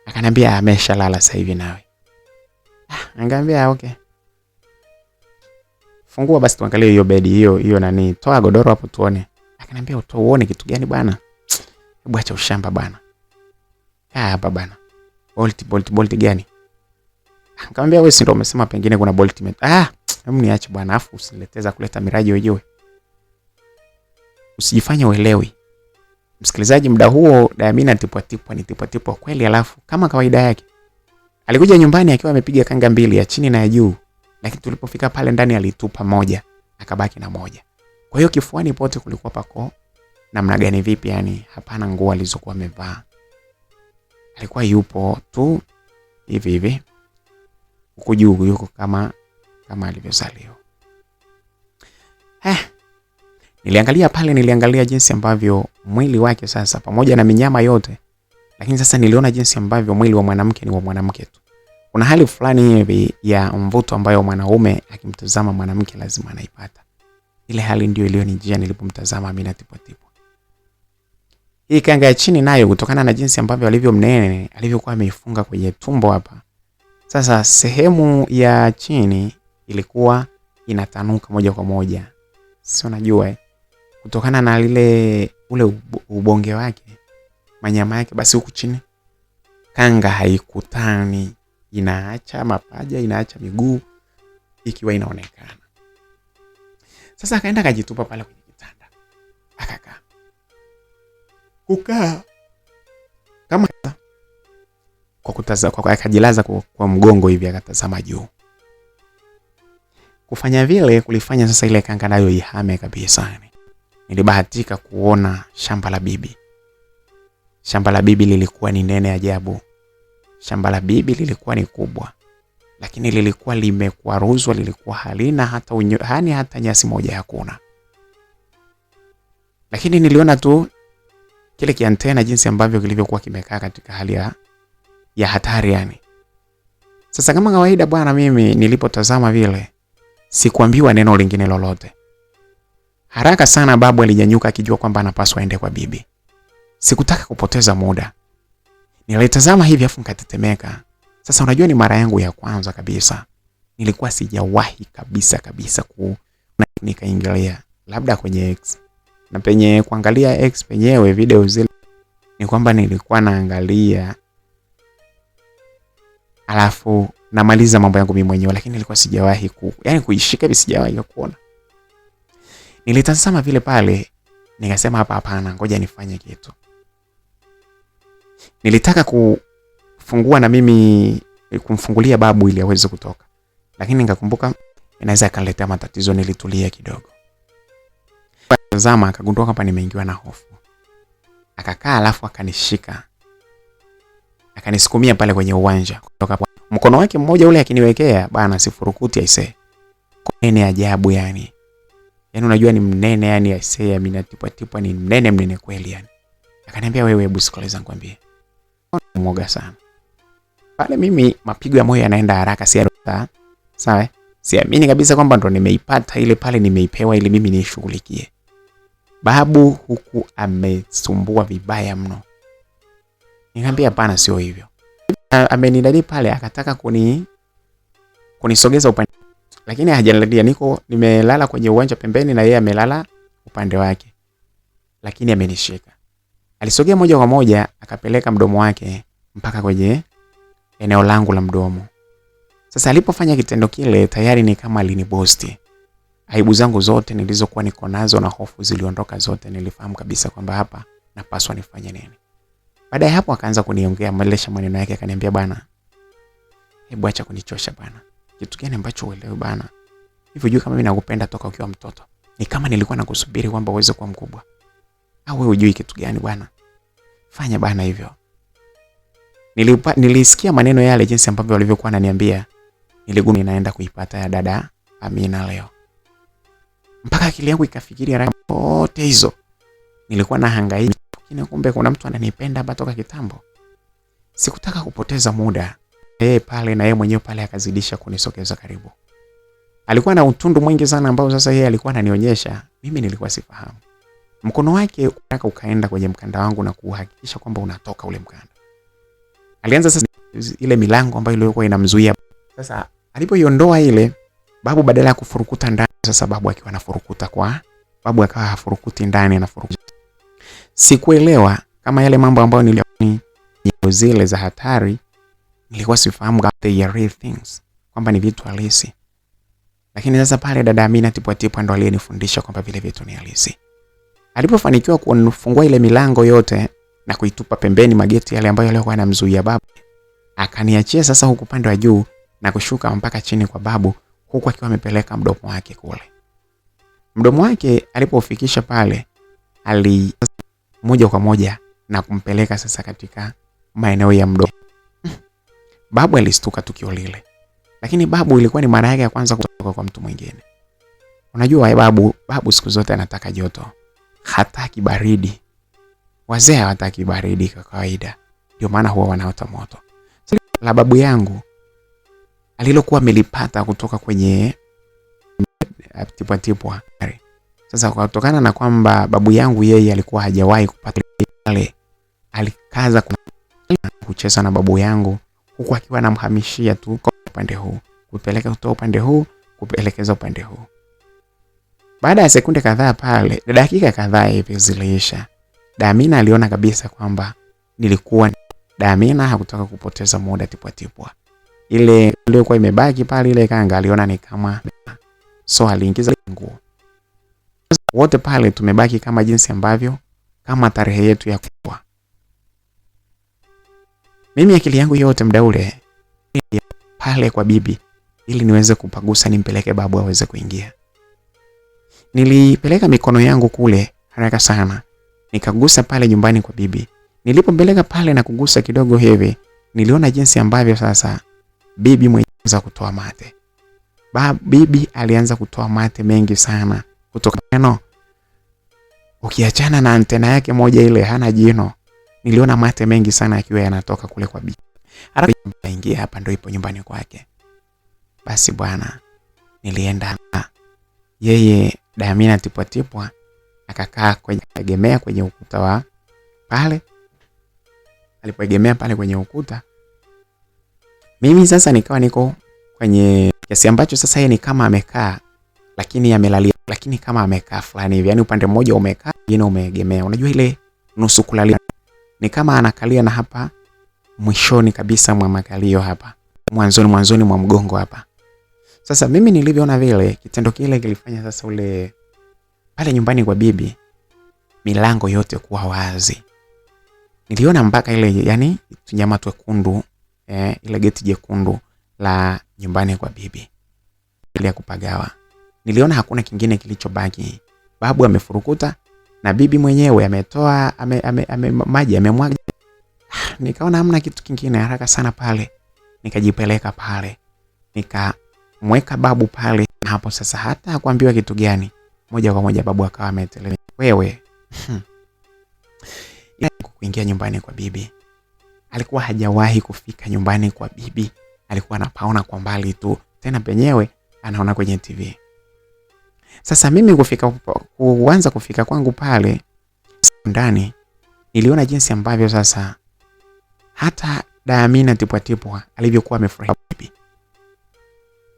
Akaniambia ameshalala sasa hivi nawe. Ngambia okay. Fungua basi tuangalie hiyo bedi hiyo nani. Toa godoro hapo tuone. Akaniambia uone kitu gani bana? Hebu acha ushamba bana. Hapa bana. Bolt gani? Nikamwambia wewe si ndio umesema pengine kuna bolt hebu niache bwana, afu usileteza kuleta Miraji ujue. Usijifanye uelewi. Msikilizaji, muda huo Amina Tipwa kweli, alafu kama kawaida yake alikuja nyumbani akiwa amepiga kanga 2 ya chini na ya juu, lakini tulipofika pale ndani alitupa moja, akabaki na moja. Kwa hiyo kifuani pote kulikuwa pako namna gani vipi, yani hapana nguo alizokuwa amevaa. Alikuwa yupo tu hivi huko juu yuko kama alivyozaliwa. Niliangalia jinsi ambavyo mwili wake sasa pamoja na minyama yote, lakini sasa niliona jinsi ambavyo mwili wa mwanamke ni wa mwanamke tu. Kuna hali fulani hivi ya mvuto ambayo mwanaume akimtazama mwanamke lazima anaipata. Ile hali ndio iliyonijia nilipomtazama Amina Tipwa. Hii kanga ya chini nayo kutokana na jinsi ambavyo alivyo mnene, alivyokuwa ameifunga kwenye tumbo hapa. Sasa sehemu ya chini ilikuwa inatanuka moja kwa moja. Si unajua kutokana na ule ubonge wake, manyama yake, basi huku chini kanga haikutani, inaacha mapaja, inaacha miguu ikiwa inaonekana. Sasa akaenda akajitupa pale kwenye kitanda. Kukaa kama kwa akajilaza kwa mgongo hivi, akatazama juu. Kufanya vile kulifanya sasa ile kanga nayo ihame kabisa. Nilibahatika kuona shamba la bibi. Shamba la bibi lilikuwa ni nene ajabu. Shamba la bibi lilikuwa ni kubwa, lakini lilikuwa limekwaruzwa, lilikuwa halina hata nyasi moja hakuna. Lakini niliona tu kile kiantena jinsi ambavyo kilivyokuwa kimekaa katika hali ya hatari yani. Sasa kama kawaida bwana, mimi nilipotazama vile sikuambiwa neno lingine lolote. Haraka sana babu alinyanyuka akijua kwamba anapaswa aende kwa bibi. Sikutaka kupoteza muda. Nilitazama hivi afu nikatetemeka. Sasa unajua ni mara yangu ya kwanza kabisa. Nilikuwa sijawahi kabisa nikaingilia labda kwenye Na penye kuangalia X penyewe video zile ni kwamba nilikuwa naangalia alafu namaliza mambo yangu mimi mwenyewe, lakini nilikuwa sijawahi kuishika hivi, sijawahi kuona. Nilitazama vile pale nikasema hapana, ngoja nifanye kitu. Nilitaka kufungua na mimi kumfungulia babu ili aweze kutoka, lakini nikakumbuka inaweza kaniletea matatizo. Nilitulia kidogo. Tazama, akagundua kwamba nimeingiwa na hofu. Akakaa alafu akanishika. Akanisukumia pale kwenye uwanja. Kutoka mkono wake mmoja ule akiniwekea, bana sifurukuti aisee. Nene ajabu yani. Yaani unajua ni mnene yani aisee, mimi natipwa ni mnene kweli yani. Akaniambia wewe, hebu sikiliza nikwambie. Mwoga sana. Pale mimi mapigo ya moyo yanaenda haraka, si haraka. Sawa? Siamini kabisa kwamba ndo nimeipata ile pale, nimeipewa ili mimi nishughulikie. Babu huku amesumbua vibaya mno. Nikamwambia hapana, sio hivyo. Amenidai pale akataka kunisogeza upande, lakini hajaniladia. Nimelala kwenye uwanja pembeni na yeye amelala upande wake. Lakini amenishika. Alisogea moja kwa moja akapeleka mdomo wake mpaka kwenye eneo langu la mdomo. Sasa alipofanya kitendo kile tayari ni kama alinibosti. Aibu zangu zote nilizokuwa niko nazo na hofu ziliondoka zote. Nilifahamu kabisa kwamba hapa napaswa nifanye nini. Baada ya hapo akaanza kuniongea malesha maneno yake, akaniambia bana, hebu acha kunichosha bana. Kitu gani ambacho uelewe bana? Hivyo jua kama mimi nakupenda toka ukiwa mtoto. Ni kama nilikuwa nakusubiri kwamba uweze kuwa mkubwa. Au wewe hujui kitu gani bana? Fanya bana hivyo. Nilisikia maneno yale jinsi ambavyo walivyokuwa wananiambia. Niligundua ninaenda kuipata ya dada Amina leo. Mpaka akili yangu ikafikiria haraka zote hizo. Nilikuwa nahangaika, lakini kumbe kuna mtu ananipenda hapa toka kitambo. Sikutaka kupoteza muda. Yeye pale na yeye mwenyewe pale akazidisha kunisogeza karibu. Alikuwa na utundu mwingi sana ambao sasa yeye alikuwa ananionyesha, mimi nilikuwa sifahamu. Mkono wake ukaenda kwenye mkanda wangu na kuhakikisha kwamba unatoka ule mkanda. Alianza sasa ile milango ambayo ilikuwa inamzuia. Sasa alipoiondoa ile, babu badala ya kufurukuta ndani, sasa babu akiwa anafurukuta babu akawa hafurukuti ndani, anafurukuta. Sikuelewa kama yale mambo ambayo niliona zile za hatari, nilikuwa sifahamu kama they are real things, kwamba ni vitu halisi. Lakini sasa pale dada Amina tipwa ndo aliyenifundisha kwamba vile vitu ni halisi. Alipofanikiwa kufungua ile milango yote na kuitupa pembeni mageti yale ambayo yalikuwa yanamzuia babu, akaniachia sasa huku upande wa juu na kushuka mpaka chini kwa babu, huku akiwa amepeleka mdomo wake kule. Mdomo wake alipofikisha pale, moja kwa moja na kumpeleka sasa katika maeneo ya mdomo. Babu alistuka tukio lile. Lakini babu ilikuwa ni mara yake ya kwanza kutoka kwa mtu mwingine. Unajua babu siku zote anataka joto. Hataki baridi. Wazee hawataki baridi kwa kawaida. Ndio maana huwa wanaota moto. La babu yangu alilokuwa amelipata kutoka kwenye tipwa. Sasa kutokana na kwamba babu yangu yeye alikuwa hajawahi kupata pale, alikaza kucheza na babu yangu huku akiwa anamhamishia tu kwa upande huu, kupeleka kutoa upande huu, kupelekeza upande huu. Baada ya sekunde kadhaa pale, dakika kadhaa hivi ziliisha. Damina aliona kabisa kwamba Damina hakutaka kupoteza muda tipwa. Ile iliyokuwa imebaki pale ile kanga aliona ni kama so aliingiza nguo. Wote pale tumebaki kama jinsi ambavyo kama tarehe yetu ya kuwa. Mimi akili yangu yote muda ule pale kwa bibi ili niweze kupagusa nimpeleke babu aweze kuingia. Nilipeleka mikono yangu kule haraka sana. Nikagusa pale nyumbani kwa bibi. Nilipopeleka pale na kugusa kidogo hivi, niliona jinsi ambavyo sasa bibi mwenyewe kutoa mate. Bibi alianza kutoa mate mengi sana kutoka jino. Ukiachana na antena yake moja ile hana jino, niliona mate mengi sana yakiwa yanatoka kule kwa bibi. Haraka ingia hapa ndio ipo nyumbani kwake. Basi bwana, nilienda yeye Damina tipwa akakaa kwenye egemea kwenye ukuta wa pale. Alipoegemea pale kwenye ukuta, mimi sasa nikawa niko kwenye kiasi ambacho sasa yeye ni kama amekaa lakini amelalia lakini kama amekaa fulani hivi, yani upande mmoja umekaa, mwingine umeegemea. Unajua ile nusu kulalia, ni kama anakalia na hapa mwishoni kabisa mwa makalio hapa, mwanzoni mwa mgongo hapa. Sasa mimi nilivyoona vile, kitendo kile kilifanya sasa ule pale nyumbani kwa bibi milango yote kuwa wazi. Niliona mpaka ile, yani tunyama twekundu, ile geti jekundu la nyumbani kwa bibi ile ya kupagawa. Niliona hakuna kingine kilichobaki. Babu amefurukuta na bibi mwenyewe ametoa maji amemwaga. Nikaona hamna kitu kingine, haraka sana pale nikajipeleka pale, nikamweka babu pale, na hapo sasa hata hakuambiwa kitu gani, moja kwa moja babu akawa ameteleza. Wewe kuingia nyumbani kwa bibi, alikuwa hajawahi kufika nyumbani kwa bibi, alikuwa anapaona kwa mbali tu, tena penyewe anaona kwenye TV. Sasa mimi kuanza kufika kwangu pale ndani, niliona jinsi ambavyo sasa hata Damina tipwa alivyokuwa amefurahi bibi.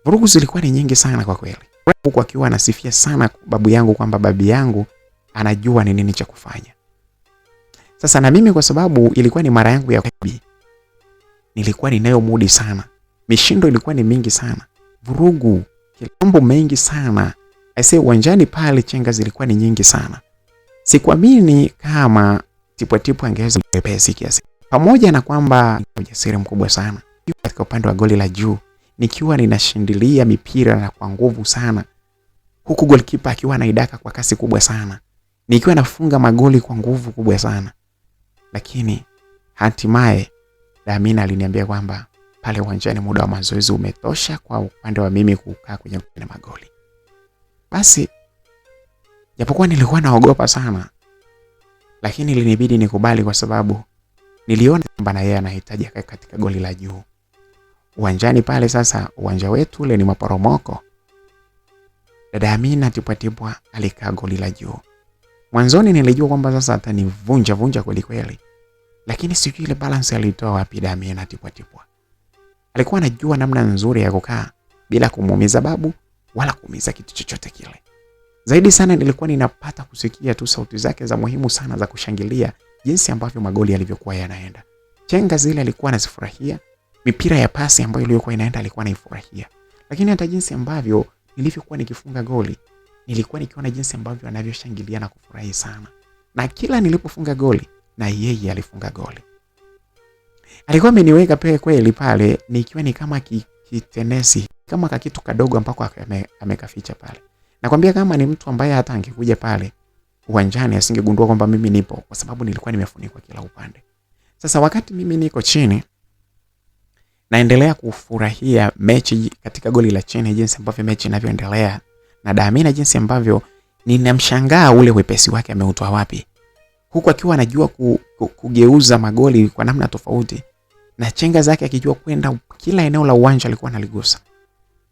Vurugu zilikuwa ni nyingi sana kwa kweli, huku akiwa anasifia sana babu yangu kwamba babi yangu anajua ni nini cha kufanya. Sasa na mimi kwa sababu ilikuwa ni mara yangu ya bibi, nilikuwa ninayo mudi sana, mishindo ilikuwa ni mingi sana, vurugu, mambo mengi sana. Aisee, uwanjani pale chenga zilikuwa ni nyingi sana. Sikuamini kama tipwa angeweza kupepesi kiasi. Pamoja na kwamba ujasiri mkubwa sana katika upande wa goli la juu, nikiwa ninashindilia mipira na kwa nguvu sana, huku goalkeeper akiwa anaidaka kwa kasi kubwa sana, nikiwa nafunga magoli kwa nguvu kubwa sana. Lakini hatimaye Damina aliniambia kwamba pale uwanjani muda wa mazoezi umetosha kwa upande wa mimi kukaa kwenye magoli. Basi japokuwa nilikuwa naogopa sana, lakini ilinibidi nikubali kwa sababu niliona kwamba na yeye anahitaji akae katika goli la juu. Uwanjani pale sasa, uwanja wetu ule ni maporomoko. Dada Amina tipwa alikaa goli la juu. Mwanzoni nilijua kwamba sasa atanivunja kweli kweli, lakini sijui ile balance alitoa wapi Dada Amina tipwa. Alikuwa anajua namna nzuri ya kukaa bila kumuumiza babu wala kuumiza kitu chochote kile. Zaidi sana nilikuwa ninapata kusikia tu sauti zake za muhimu sana za kushangilia jinsi ambavyo magoli yalivyokuwa yanaenda. Chenga zile alikuwa anazifurahia, mipira ya pasi ambayo ilikuwa inaenda alikuwa anaifurahia. Lakini hata jinsi ambavyo nilivyokuwa nikifunga goli, nilikuwa nikiona jinsi ambavyo anavyoshangilia na kufurahi sana. Na kila nilipofunga goli na yeye alifunga goli. Alikuwa ameniweka kweli pale nikiwa ni kama kitenesi, kama kakitu kadogo ambako amekaficha pale. Nakwambia kama ni mtu ambaye hata angekuja pale uwanjani asingegundua kwamba mimi nipo, kwa sababu nilikuwa nimefunikwa kila upande. Sasa wakati mimi niko chini naendelea kufurahia mechi katika goli la chini, jinsi ambavyo mechi inavyoendelea, na Damina jinsi ambavyo ninamshangaa ule wepesi wake ameutoa wapi, huku akiwa anajua kugeuza magoli kwa namna tofauti, na chenga zake akijua kwenda kila eneo la uwanja alikuwa analigusa.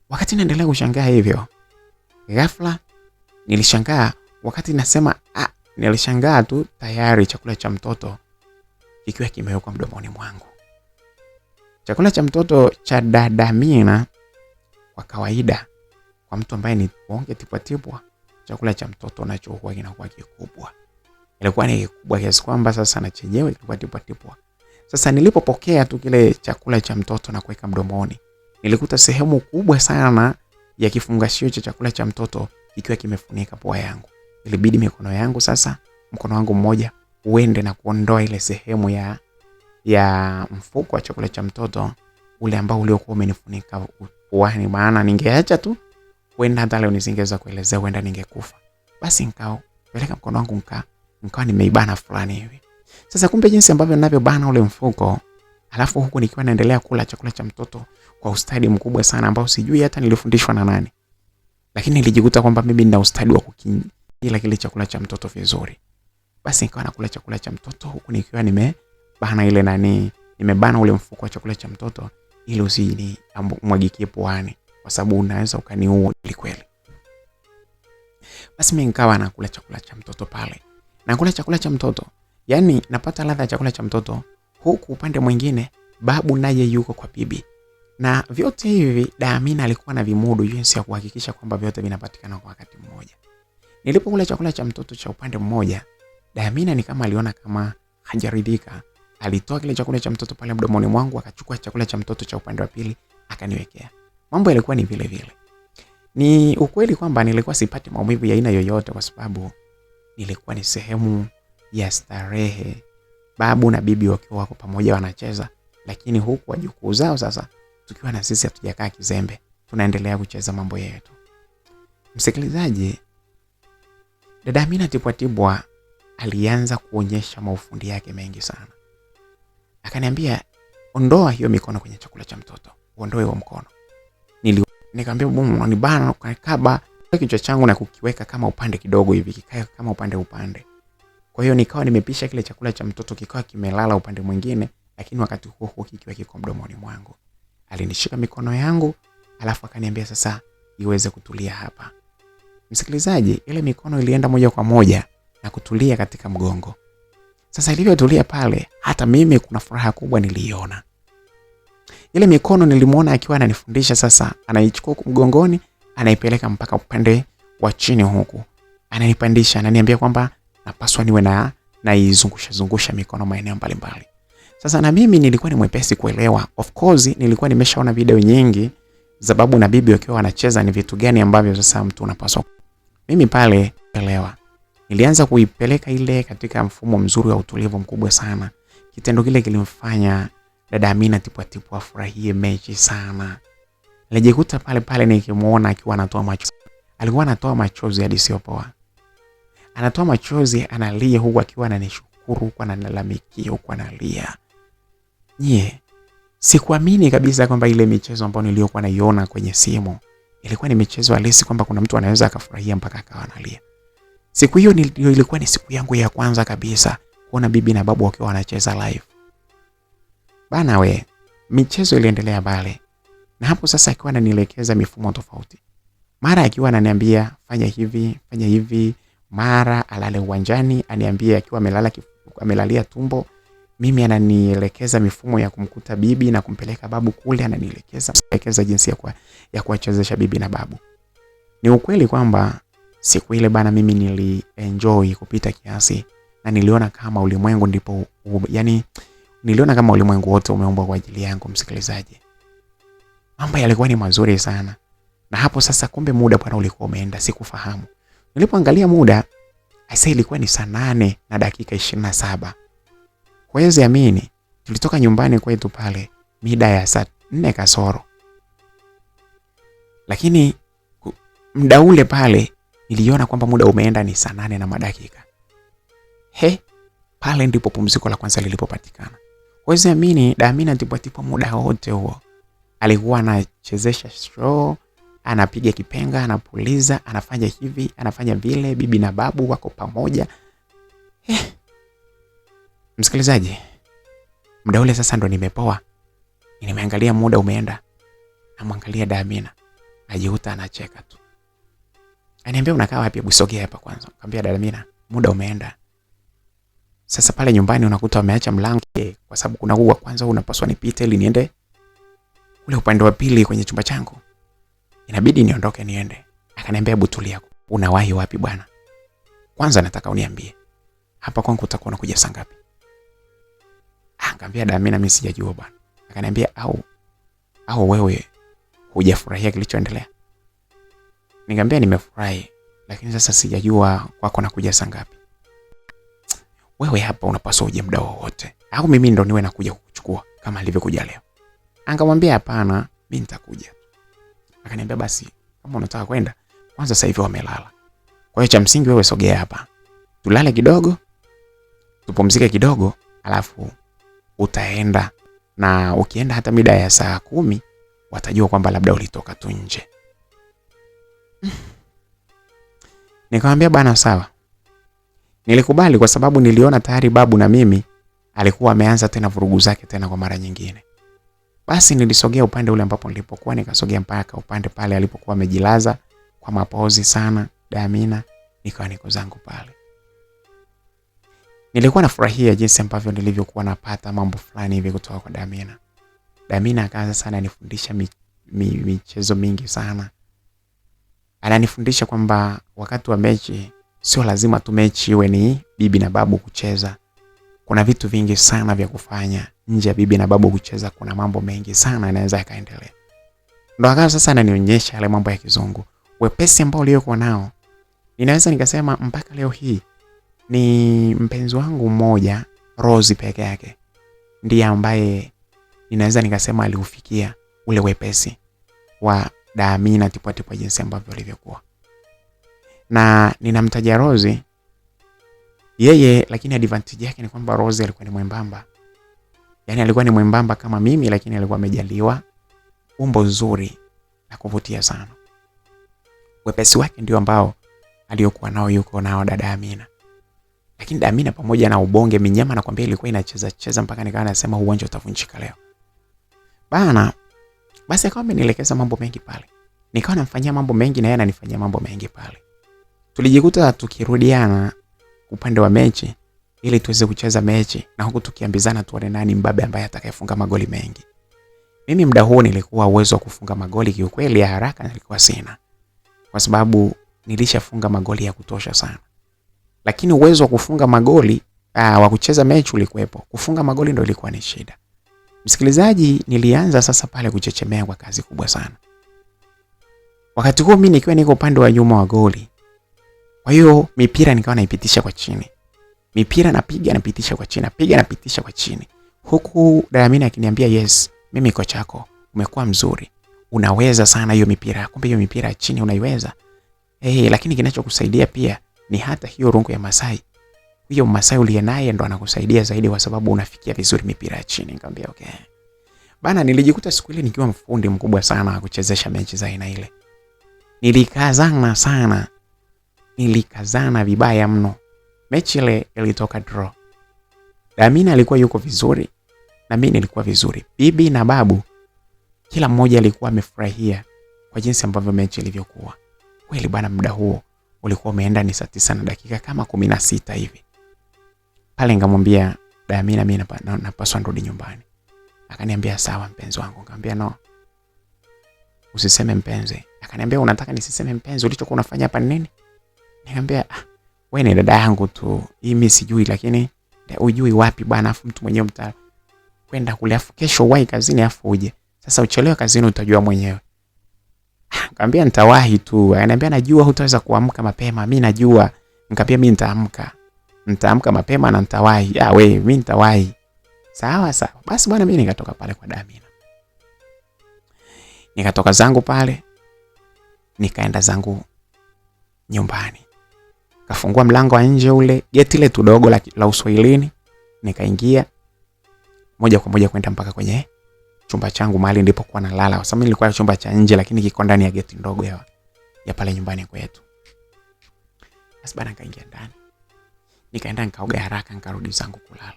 Wakati naendelea kushangaa hivyo, ghafla nilishangaa, wakati nasema nilishangaa tu tayari chakula cha mtoto kikiwa kimewekwa mdomoni mwangu. Chakula cha mtoto cha Dada Amina, kwa kawaida kwa mtu ambaye ni bonge tipwa, chakula cha mtoto nacho huwa kinakuwa kikubwa. Ilikuwa ni kikubwa kiasi kwamba sasa na chenyewe kilikuwa tipwa. Sasa nilipopokea tu kile chakula cha mtoto na kuweka mdomoni, nilikuta sehemu kubwa sana ya kifungashio cha chakula cha mtoto kikiwa kimefunika pua yangu. Ilibidi mikono yangu sasa, mkono wangu mmoja uende na kuondoa ile sehemu ya mfuko wa chakula cha mtoto ule ambao uliokuwa umenifunika puani, maana ningeacha tu kwenda hata leo nisingeweza kuelezea, huenda ningekufa. Basi nikao peleka mkono wangu nikawa nimeibana fulani hivi. Sasa kumbe jinsi ambavyo ninavyobana ule mfuko, alafu huku nikiwa naendelea kula chakula cha mtoto kwa ustadi mkubwa sana ambao sijui hata nilifundishwa na nani. Lakini nilijikuta kwamba mimi nina ustadi wa kukila kile chakula cha mtoto vizuri. Basi nikawa nakula chakula cha mtoto huku nikiwa nimebana ile nimebana ule mfuko wa chakula cha mtoto ili usini mwagikie puani, kwa sababu unaweza ukaniua kweli. Basi mimi nikawa nakula chakula cha mtoto pale. Nakula chakula cha mtoto, yani napata ladha ya chakula cha mtoto, huku upande mwingine babu naye yuko kwa bibi. Na vyote hivi Damina alikuwa na vimudu jinsi ya kuhakikisha kwamba vyote vinapatikana kwa wakati mmoja. Nilipokula chakula cha mtoto cha upande mmoja, Damina ni kama aliona kama hajaridhika. Alitoa kile chakula cha mtoto pale mdomoni mwangu, akachukua chakula cha mtoto cha upande wa pili akaniwekea. Mambo yalikuwa ni vile vile. Ni ukweli kwamba nilikuwa sipati maumivu ya aina yoyote kwa sababu nilikuwa ni sehemu ya starehe. Babu na bibi wakiwa wako pamoja wanacheza, lakini huku wajukuu zao sasa tukiwa na sisi hatujakaa kizembe, tunaendelea kucheza mambo yetu. Msikilizaji, dada Amina Tipwatibwa alianza kuonyesha maufundi yake mengi sana. Akaniambia, ondoa hiyo mikono kwenye chakula cha mtoto, uondoe huo mkono. Nikamwambia, bumu unanibana ukakaba kichwa changu na kukiweka kama upande kidogo hivi, kikae kama upande. Kwa hiyo nikawa nimepisha kile chakula cha mtoto kikawa kimelala upande mwingine, lakini wakati huo huo kikiwa kiko mdomoni mwangu. Alinishika mikono yangu, alafu akaniambia sasa iweze kutulia hapa. Msikilizaji, ile mikono ilienda moja kwa moja na kutulia katika mgongo. Sasa ilivyotulia pale, hata mimi kuna furaha kubwa niliona. Ile mikono nilimuona akiwa ananifundisha sasa, anaichukua mgongoni, anaipeleka mpaka upande wa chini huku. Ananipandisha, ananiambia kwamba napaswa niwe na izungusha mikono maeneo mbalimbali. Sasa na mimi nilikuwa ni mwepesi kuelewa. Of course nilikuwa nimeshaona video nyingi za babu na bibi wakiwa wanacheza ni vitu gani ambavyo sasa mtu unapaswa. Mimi pale elewa. Nilianza kuipeleka ile katika mfumo mzuri wa utulivu mkubwa sana. Kitendo kile kilimfanya dada Amina Tipwatibwa afurahie mechi sana. Nilijikuta pale nikimuona akiwa anatoa machozi. Alikuwa anatoa machozi hadi sio poa. Anatoa machozi, analia huku akiwa ananishukuru, huku analalamikia, huku analia. Sikuamini kabisa kwamba ile michezo ambayo niliyokuwa naiona kwenye simu ilikuwa ni michezo halisi, kwamba kuna mtu anaweza akafurahia mpaka akawa analia. Siku hiyo ilikuwa ni siku yangu ya kwanza kabisa kuona bibi na babu wakiwa wanacheza live. Bana michezo iliendelea pale. Na hapo sasa akiwa ananielekeza mifumo tofauti. Mara akiwa ananiambia fanya hivi, mara alale uwanjani, aniambie akiwa amelalia tumbo. Mimi ananielekeza mifumo ya kumkuta bibi na kumpeleka babu kule, ananielekeza jinsi ya kuwachezesha bibi na babu. Ni ukweli kwamba siku ile bana mimi nilienjoy kupita kiasi, na niliona kama ulimwengu niliona kama ulimwengu wote umeumbwa kwa ajili yangu. Msikilizaji, mambo yalikuwa ni mazuri sana. Na hapo sasa kumbe muda bwana ulikuwa umeenda, sikufahamu. Nilipoangalia muda, aisee ilikuwa ni saa 8:27. Kwa hiyo ziamini, tulitoka nyumbani kwetu pale mida ya saa 4 kasoro. Lakini muda ule pale niliona kwamba muda umeenda ni saa 8 na madakika. Pale ndipo pumziko la kwanza lilipopatikana. Kwa hiyo ziamini, dada Amina Tipwatibwa muda wote huo alikuwa anachezesha show, anapiga kipenga, anapuliza, anafanya hivi, anafanya vile, bibi na babu wako pamoja. Msikilizaji, muda ule sasa ndo nimepoa. Nimeangalia muda umeenda. Namwangalia dada Amina, najihuta anacheka tu. Ananiambia unakaa wapi? Hebu sogea hapa kwanza. Nikamwambia dada Amina, muda umeenda. Sasa pale nyumbani unakuta wameacha mlango kwa sababu kuna huwa kwanza unapaswa nipite ili niende ule upande wa pili kwenye chumba changu. Inabidi niondoke niende. Akaniambia hebu tulia. Unawahi wapi bwana? Kwanza nataka uniambie. Hapa kwangu utakuwa unakuja saa ngapi? Nikamwambia dada Amina mimi sijajua bwana. Akaniambia au wewe hujafurahia kilichoendelea? Nikamwambia nimefurahi, lakini sasa sijajua kwako nakuja saa ngapi. Wewe hapa unapaswa uje muda wowote, au mimi ndo niwe nakuja kukuchukua kama alivyokuja leo? Akamwambia hapana, mimi nitakuja. Akaniambia basi kama unataka kwenda, kwanza sasa hivi wamelala. Kwa hiyo cha msingi wewe sogea hapa. Tulale kidogo, tupumzike kidogo, alafu utaenda. Na ukienda hata mida ya saa 10 watajua kwamba labda ulitoka tu nje. Nikamwambia bana sawa. Nilikubali kwa sababu niliona tayari babu na mimi alikuwa ameanza tena vurugu zake tena kwa mara nyingine. Basi nilisogea upande ule ambapo nilipokuwa, nikasogea mpaka upande pale alipokuwa amejilaza kwa mapozi sana dada Amina, nikawa niko zangu pale. Nilikuwa nafurahia jinsi ambavyo nilivyokuwa napata mambo fulani hivi kutoka kwa dada Amina. Dada Amina akaanza sana anifundisha michezo mingi sana. Ananifundisha kwamba wakati wa mechi sio lazima tu mechi iwe ni bibi na babu kucheza. Kuna vitu vingi sana vya kufanya nje ya bibi na babu kucheza. Kuna mambo mengi sana yanaweza yakaendelea. Ndio akawa sasa ananionyesha yale mambo ya kizungu. Wepesi ambao uliokuwa nao, ninaweza nikasema mpaka leo hii ni mpenzi wangu mmoja, Rose peke yake, ndiye ambaye ninaweza nikasema aliufikia ule wepesi wa Damina Tipwatipwa jinsi ambavyo alivyokuwa. Na ninamtaja Rose yeye, lakini advantage yake ni kwamba Rose alikuwa ni mwembamba. Yaani alikuwa ni mwembamba kama mimi, lakini alikuwa amejaliwa umbo zuri na kuvutia sana. Wepesi wake ndio ambao aliyokuwa nao yuko nao dada Amina. Lakini dada Amina pamoja na ubonge minyama nakwambia ilikuwa inacheza mpaka nikawa nasema uwanja utavunjika leo. Bana, basi akawa amenielekeza mambo mengi pale. Nikawa namfanyia mambo mengi na yeye ananifanyia mambo mengi pale. Tulijikuta tukirudiana upande wa mechi ili tuweze kucheza mechi na huku tukiambizana tuone nani mbabe ambaye atakayefunga magoli mengi. Mimi muda huo nilikuwa uwezo wa kufunga magoli kiukweli ya haraka nilikuwa sina. Kwa sababu nilishafunga magoli ya kutosha sana. Lakini uwezo wa kufunga magoli wa kucheza mechi ulikuwepo. Kufunga magoli ndio ilikuwa ni shida. Msikilizaji, nilianza sasa pale kuchechemea kwa kazi kubwa sana. Wakati huo mimi nikiwa niko upande wa nyuma wa goli. Kwa hiyo mipira nikawa naipitisha kwa chini. Mipira napiga napitisha kwa chini, napiga napitisha kwa chini. Huku Damina akiniambia yes, mimi kocha wako, umekuwa mzuri. Unaweza sana hiyo mipira. Kumbe hiyo mipira chini unaiweza. Lakini kinachokusaidia pia ni hata hiyo rungu ya Masai. Huyo Masai uliye naye ndo anakusaidia zaidi kwa sababu unafikia vizuri mipira ya chini. Nikamwambia okay. Bana, nilijikuta siku ile nikiwa mfundi mkubwa sana wa kuchezesha mechi za aina ile. Nilikazana vibaya mno. Mechi ile ilitoka draw. Damina alikuwa yuko vizuri na mimi nilikuwa vizuri. Bibi na babu kila mmoja alikuwa amefurahia kwa jinsi ambavyo mechi ilivyokuwa. Kweli bwana, muda huo ulikuwa umeenda ni saa 9 na dakika kama 16 hivi. Pale nikamwambia Damina mimi napaswa nirudi nyumbani. Akaniambia sawa mpenzi wangu. Nikamwambia no. Usiseme mpenzi. Akaniambia unataka nisiseme mpenzi, ulichokuwa unafanya hapa ni nini? Nikamwambia wewe ni dada yangu tu. Mimi sijui, lakini ujui wapi bwana, afu mtu mwenyewe kwenda kule afu kesho wahi kazini afu uje. Sasa uchelewe kazini utajua mwenyewe. Nikamwambia nitawahi tu. Ananiambia najua hutaweza kuamka mapema. Mimi najua. Nikamwambia mimi nitaamka mapema na nitawahi. Wewe mimi nitawahi. Sawa. Basi bwana, mimi nikatoka pale kwa Damina. Nikatoka zangu pale. Nikaenda zangu nyumbani. Kafungua mlango wa nje ule, geti ile tudogo la Uswahilini. Nikaingia moja kwa moja kwenda mpaka kwenye chumba changu mahali ndipo kwa nalala. Kwa sababu nilikuwa chumba cha nje lakini kiko ndani ya geti ndogo ya pale nyumbani kwetu. Basi bana, nikaingia ndani. Nikaenda nikaoga haraka nikarudi zangu kulala.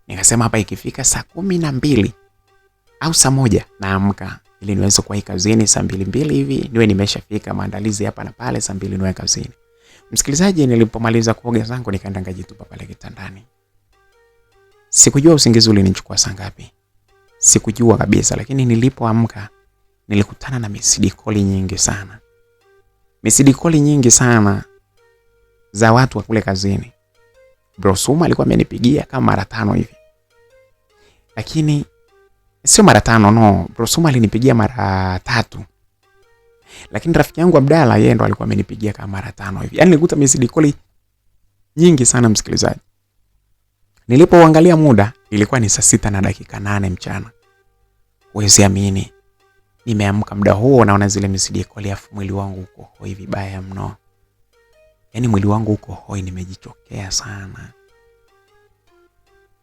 Nikasema hapa ikifika saa 12 au saa 1 naamka ili niweze kuwahi kazini saa 2 hivi niwe nimeshafika maandalizi hapa na pale saa 2 niwe kazini. Msikilizaji, nilipomaliza kuoga zangu nikaenda ngajitupa pale kitandani. Sikujua usingizi ulinichukua saa ngapi. Sikujua kabisa, lakini nilipoamka nilikutana na misidikoli nyingi sana. Misidikoli nyingi sana za watu wa kule kazini. Brosuma alikuwa amenipigia kama mara 5 hivi. Lakini sio mara 5, no. Brosuma alinipigia mara 3. Lakini rafiki yangu Abdalla yeye ndo alikuwa amenipigia kama mara 5 hivi. Yaani nilikuta misidikoli nyingi sana msikilizaji. Nilipoangalia muda ilikuwa ni saa 6 na dakika 8 mchana. Huwezi amini. Nimeamka muda huo naona zile misidikoli afu mwili wangu uko hoi vibaya mno. Yaani mwili wangu uko hoi, nimejichokea sana.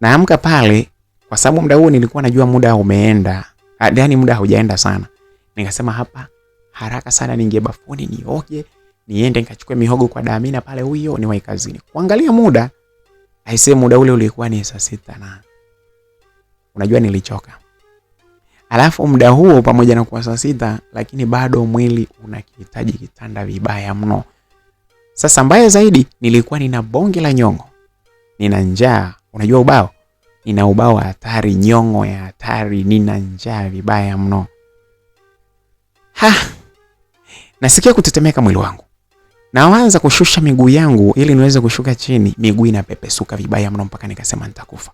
Naamka pale kwa sababu muda huo nilikuwa najua muda umeenda. Yaani muda haujaenda sana. Nikasema hapa haraka sana niingie bafuni nioge, niende nikachukue mihogo kwa Damina pale huyo niwahi kazini. Kuangalia muda, aisee muda ule ulikuwa ni saa 6 na unajua nilichoka. Alafu muda huo pamoja na kwa saa 6 lakini bado mwili unakihitaji kitanda vibaya mno. Sasa mbaya zaidi nilikuwa nina bonge la nyongo. Nina njaa, unajua ubao? Nina ubao wa hatari, nyongo ya hatari, nina njaa vibaya mno. Nasikia kutetemeka mwili wangu. Naanza kushusha miguu yangu ili niweze kushuka chini, miguu inapepesuka vibaya mno mpaka nikasema nitakufa.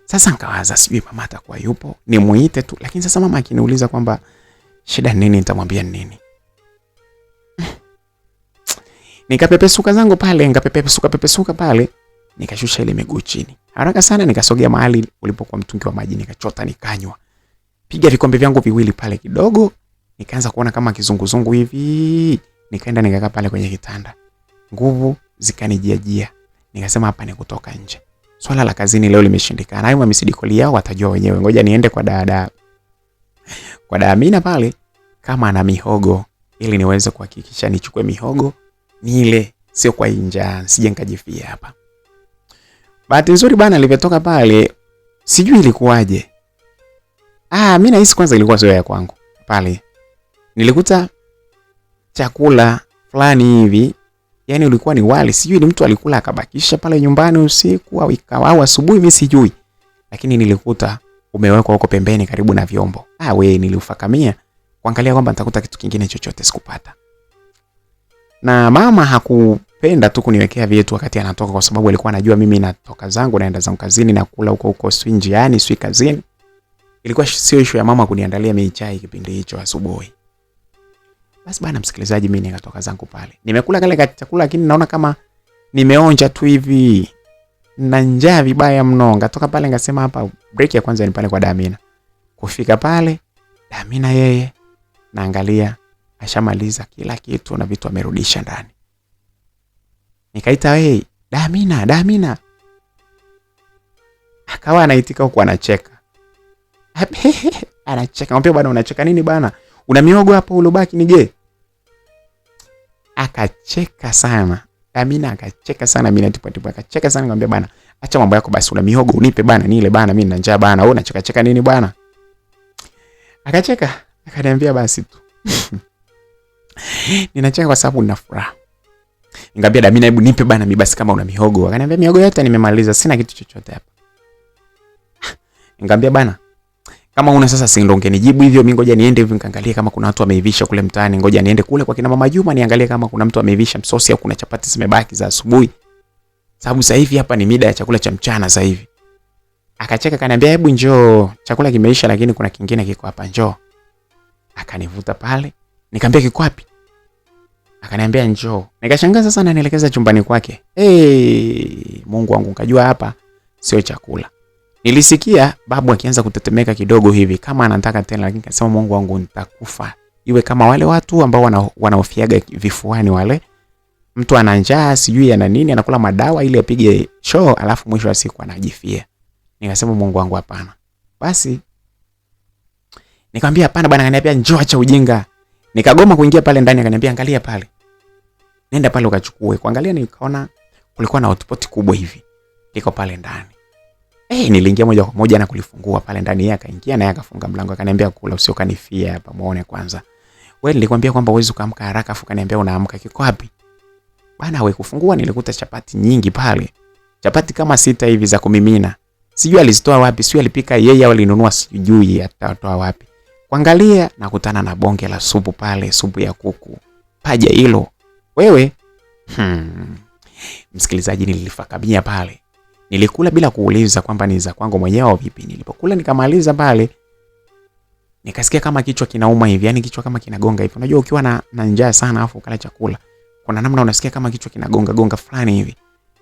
Sasa nikawaza sijui mama atakuwa yupo, nimuite tu, lakini sasa mama akiniuliza kwamba shida nini, nitamwambia nini? Nikapepesuka zangu pale, nikapepesuka pale, nikashusha ile miguu chini. Haraka sana nikasogea mahali ulipokuwa mtungi wa maji, nikachota nikanywa. Piga vikombe vyangu viwili pale kidogo, nikaanza kuona kama kizunguzungu hivi. Nikaenda nikakaa pale kwenye kitanda. Nguvu zikanijia. Nikasema hapa ni kutoka nje. Swala la kazini leo limeshindikana. Hayo mamisidikoli yao watajua wenyewe. Ngoja niende kwa dada Amina pale kama ana mihogo ili niweze kuhakikisha nichukue mihogo nile, sio kwa njaa, sije nikajifia hapa. Bahati nzuri bana nilivyotoka pale sijui ilikuwaje. Mimi nahisi kwanza ilikuwa sio ya kwangu. Pale nilikuta chakula fulani hivi, yani ulikuwa ni wali, sijui ni mtu alikula akabakisha pale nyumbani usiku au ikawa asubuhi, mimi sijui. Lakini nilikuta umewekwa huko pembeni karibu na vyombo. Niliufakamia kuangalia kwamba nitakuta kitu kingine chochote, sikupata. Na mama hakupenda tu kuniwekea vitu wakati anatoka, kwa sababu alikuwa anajua mimi natoka zangu naenda zangu kazini na kula huko swinji, yani swi kazini. Ilikuwa sio issue ya mama kuniandalia mimi chai kipindi hicho asubuhi. Basi bana msikilizaji, mimi nikatoka zangu pale. Nimekula kale chakula lakini naona kama nimeonja tu hivi. Na njaa vibaya mno. Ngatoka pale ngasema hapa break ya kwanza ni pale kwa Damina. Kufika pale, Damina yeye naangalia ashamaliza kila kitu na vitu amerudisha ndani. Nikaita wewe, Damina. Akawa anaitika huko anacheka. Anacheka. Ngambia bwana, unacheka nini bana? Una miogo hapo ulobaki nije? Akacheka sana. Damina akacheka sana, mimi natipa akacheka sana. Ngambia bana, acha mambo yako basi, una mihogo unipe bana, nile bana, mimi nina njaa bana. Wewe unacheka nini bana? Akacheka, akaniambia basi tu. Ninacheka kwa sababu nina furaha. Ngambia Damina, hebu nipe bana mimi basi kama una mihogo. Akaniambia mihogo yote nimemaliza, sina kitu chochote hapa. Ngambia bana, kama una sasa si ndo ungenijibu hivyo, mimi ngoja niende hivi nikaangalie kama kuna watu wameivisha kule mtaani, ngoja niende kule kwa kina Mama Juma niangalie kama kuna mtu ameivisha msosi au kuna chapati zimebaki za asubuhi. Sababu sasa hivi hapa ni mida ya chakula cha mchana sasa hivi. Akacheka akaniambia, hebu njoo, chakula kimeisha lakini kuna kingine kiko hapa, njoo. Akanivuta pale, nikamwambia kiko wapi? Akaniambia njoo. Nikashangaa sasa ananielekeza chumbani kwake. Mungu wangu, nikajua hapa sio chakula. Nilisikia babu akianza kutetemeka kidogo hivi kama anataka tena, lakini akasema Mungu wangu nitakufa. Iwe kama wale watu ambao wanaofiaga vifuani wale. Mtu ana njaa sijui ana nini, anakula madawa ili apige show alafu mwisho wa siku anajifia. Nikasema Mungu wangu hapana. Basi nikamwambia hapana bwana, akaniambia njoo, acha ujinga. Nikagoma kuingia pale ndani, akaniambia angalia pale. Nenda pale ukachukue. Kuangalia nikaona kulikuwa na hotpot kubwa hivi. Liko pale ndani. Niliingia moja kwa moja na kulifungua pale ndani, yeye akaingia na yeye akafunga mlango, akaniambia kula usio kanifia hapa muone kwanza. Wewe nilikwambia kwamba uweze kuamka haraka afu kaniambia unaamka, kiko wapi? Bana wewe kufungua nilikuta chapati nyingi pale. Chapati kama 6 hivi za kumimina. Sijui alizitoa wapi, sijui alipika yeye au alinunua, sijui atatoa wapi. Kuangalia nakutana na bonge la supu pale, supu ya kuku. Paja hilo. Wewe msikilizaji, nilifakamia pale. Nilikula bila kuuliza kwamba ni za kwangu mwenyewe au vipi. Nilipokula nikamaliza pale, nikasikia kama kichwa kinauma hivi, yani kichwa kama kinagonga hivi. Unajua ukiwa na njaa sana afu ukala chakula, kuna namna unasikia kama kichwa kinagonga fulani hivi.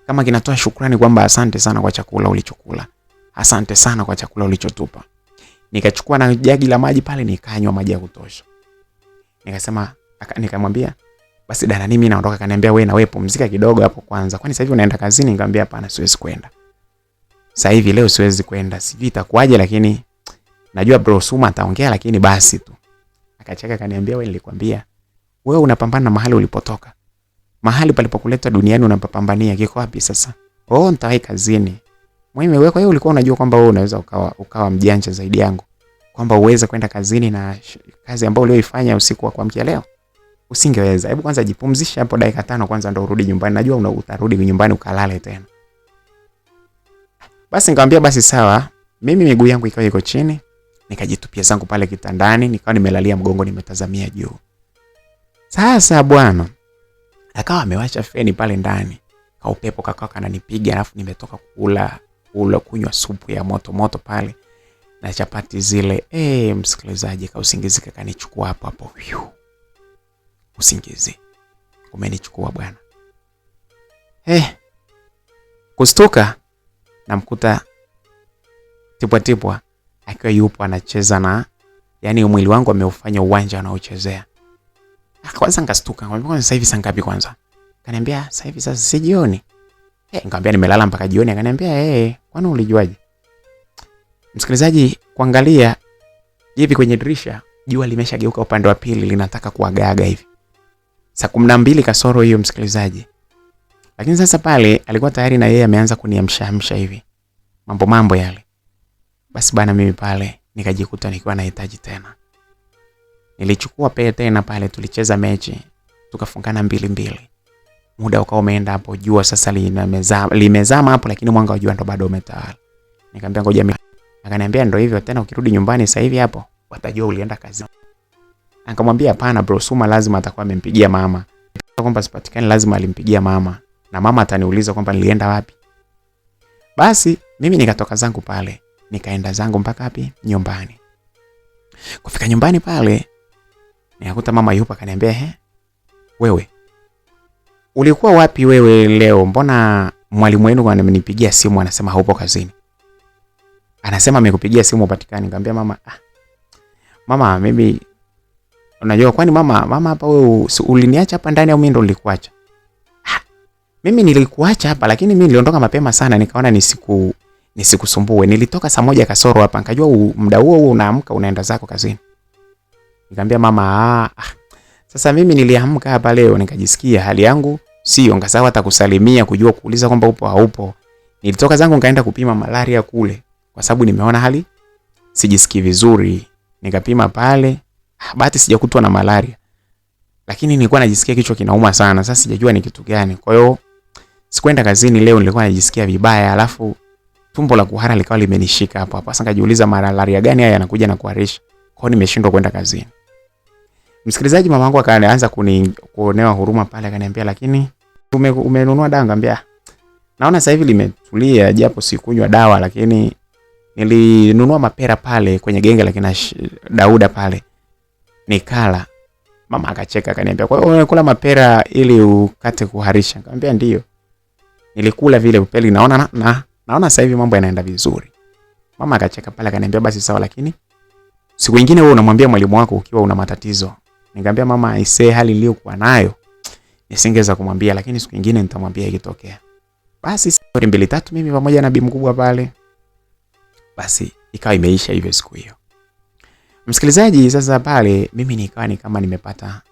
Kama kinatoa shukrani kwamba asante sana kwa chakula ulichokula. Asante sana kwa chakula ulichotupa. Nikachukua na jagi la maji pale nikanywa maji ya kutosha. Nikamwambia basi dada, mimi naondoka. Kaniambia wewe na wewe pumzika kidogo hapo kwanza. Kwani sasa hivi unaenda kazini? Nikamwambia hapana, siwezi kwenda. Sasa hivi leo siwezi kwenda. Sijui itakuwaje, lakini najua bro Suma ataongea, lakini basi tu. Akacheka akaniambia, wewe nilikwambia wewe unapambana na mahali ulipotoka. Mahali palipokuleta duniani unapambania kiko wapi sasa? Nitawahi kazini. Mimi wewe, kwa hiyo ulikuwa unajua kwamba wewe unaweza ukawa mjanja zaidi yangu, kwamba uweze kwenda kazini na kazi ambayo ulioifanya usiku wa kuamkia leo? Usingeweza. Hebu kwanza jipumzishe hapo dakika 5 kwanza ndio urudi nyumbani. Najua utarudi nyumbani ukalale tena. Basi nikamwambia basi sawa. Mimi miguu yangu ikawa iko chini, nikajitupia zangu pale kitandani, nikawa nimelalia mgongo nimetazamia juu. Sasa bwana, Akawa amewasha feni pale ndani. Kaupepo kakawa kananipiga, alafu nimetoka kula kunywa supu ya moto moto pale na chapati zile. Msikilizaji, kausingizi kakanichukua hapo hapo. Usingizi umenichukua bwana. Kustuka namkuta Tipwa akiwa yupo anacheza na, yani mwili wangu ameufanya uwanja anaochezea. Kwanza nikastuka, nikamwambia sasa hivi saa ngapi kwanza? Akaniambia sasa hivi sasa si jioni. Nikamwambia nimelala mpaka jioni. Akaniambia kwani ulijuaje? Msikilizaji, kuangalia hivi kwenye dirisha, jua limeshageuka upande wa pili, linataka kuagaga hivi. Saa 12 kasoro hiyo msikilizaji. Lakini sasa pale alikuwa tayari na yeye ameanza kuniamsha hivi. Mambo yale. Basi bana, mimi pale nikajikuta nikiwa nahitaji tena. Nilichukua tena pale, tulicheza mechi, tukafungana 2-2. Muda ukao umeenda hapo, jua sasa limezama hapo, lakini mwanga wa jua ndo bado umetawala. Nikamwambia ngoja. Akaniambia ndio hivyo tena, ukirudi nyumbani sasa hivi hapo watajua ulienda kazi. Nikamwambia hapana bro, Suma lazima atakuwa amempigia mama. Kwamba sipatikani, lazima alimpigia mama. Na mama ataniuliza kwamba nilienda wapi. Basi mimi nikatoka zangu pale, nikaenda zangu mpaka wapi? Nyumbani. Kufika nyumbani pale nikakuta mama yupo. Akaniambia wewe ulikuwa wapi wewe leo? Mbona mwalimu wenu ananipigia simu anasema haupo kazini? Anasema amekupigia simu upatikani. Nikamwambia mama mimi unajua kwani mama hapa wewe uliniacha hapa ndani au mimi ndo nilikuacha? Mimi nilikuacha hapa, lakini mimi niliondoka mapema sana, nikaona nisikusumbue. Nilitoka saa 1 kasoro hapa, nikajua muda huo unaamka unaenda zako kazini. Nikamwambia mama sasa mimi niliamka hapa leo nikajisikia hali yangu sio ngasawa hata kusalimia, kujua kuuliza kwamba upo haupo. Nilitoka zangu nikaenda kupima malaria kule kwa sababu nimeona hali sijisikii vizuri. Nikapima pale, bahati sijakutwa na malaria. Lakini nilikuwa najisikia kichwa kinauma sana. Sasa sijajua ni kitu gani. Kwa hiyo sikwenda kazini leo, nilikuwa najisikia vibaya, alafu tumbo la kuhara likawa limenishika hapo hapo. Sasa nikajiuliza malaria gani haya yanakuja na kuharisha. Kwa hiyo nimeshindwa kwenda kazini. Msikilizaji, mamangu akaanza kuonewa huruma pale, akaniambia lakini umenunua dawa? Ngambia naona sasa hivi limetulia japo sikunywa dawa, lakini nilinunua mapera pale kwenye genge la kina Dauda pale. Nikala. Mama akacheka akaniambia kwa hiyo unakula mapera ili ukate kuharisha? Nikamwambia ndio. Nilikula vile upeli, naona sasa hivi mambo yanaenda vizuri. Mama akacheka pale akaniambia basi sawa, lakini siku nyingine wewe unamwambia mwalimu wako ukiwa una matatizo. Nikamwambia mama hali iliyokuwa nayo nisingeweza kumwambia, lakini siku nyingine nitamwambia ikitokea. Basi story 2-3 mimi pamoja na bibi mkubwa pale. Basi ikawa imeisha hivyo siku hiyo. Msikilizaji, sasa pale mimi nikawa ni kama nimepata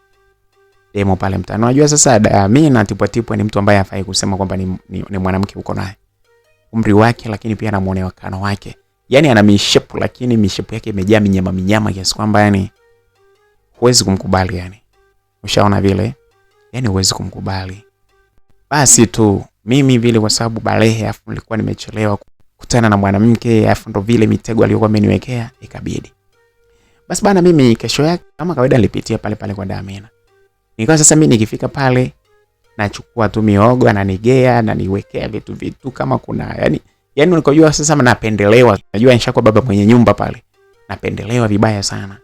demo pale mtaani. Unajua sasa mimi na Tipwa ni mtu ambaye hafai kusema kwamba ni mwanamke uko naye. Umri wake, lakini pia na muonekano wake. Yaani ana mishepu, lakini mishepu yake imejaa minyama kiasi kwamba yani huwezi kumkubali yani. Ushaona vile? Yani huwezi kumkubali. Basi tu mimi vile kwa sababu balehe, afu nilikuwa nimechelewa kukutana na mwanamke, afu ndo vile mitego aliyokuwa ameniwekea ikabidi. Basi bana, mimi kesho yake kama kawaida nilipitia pale kwa Damina. Nikawa sasa mimi nikifika pale nachukua tu miogo, ananigea na niwekea vitu kama kuna yani unikojua sasa napendelewa. Najua nishakuwa baba mwenye nyumba pale. Napendelewa vibaya sana.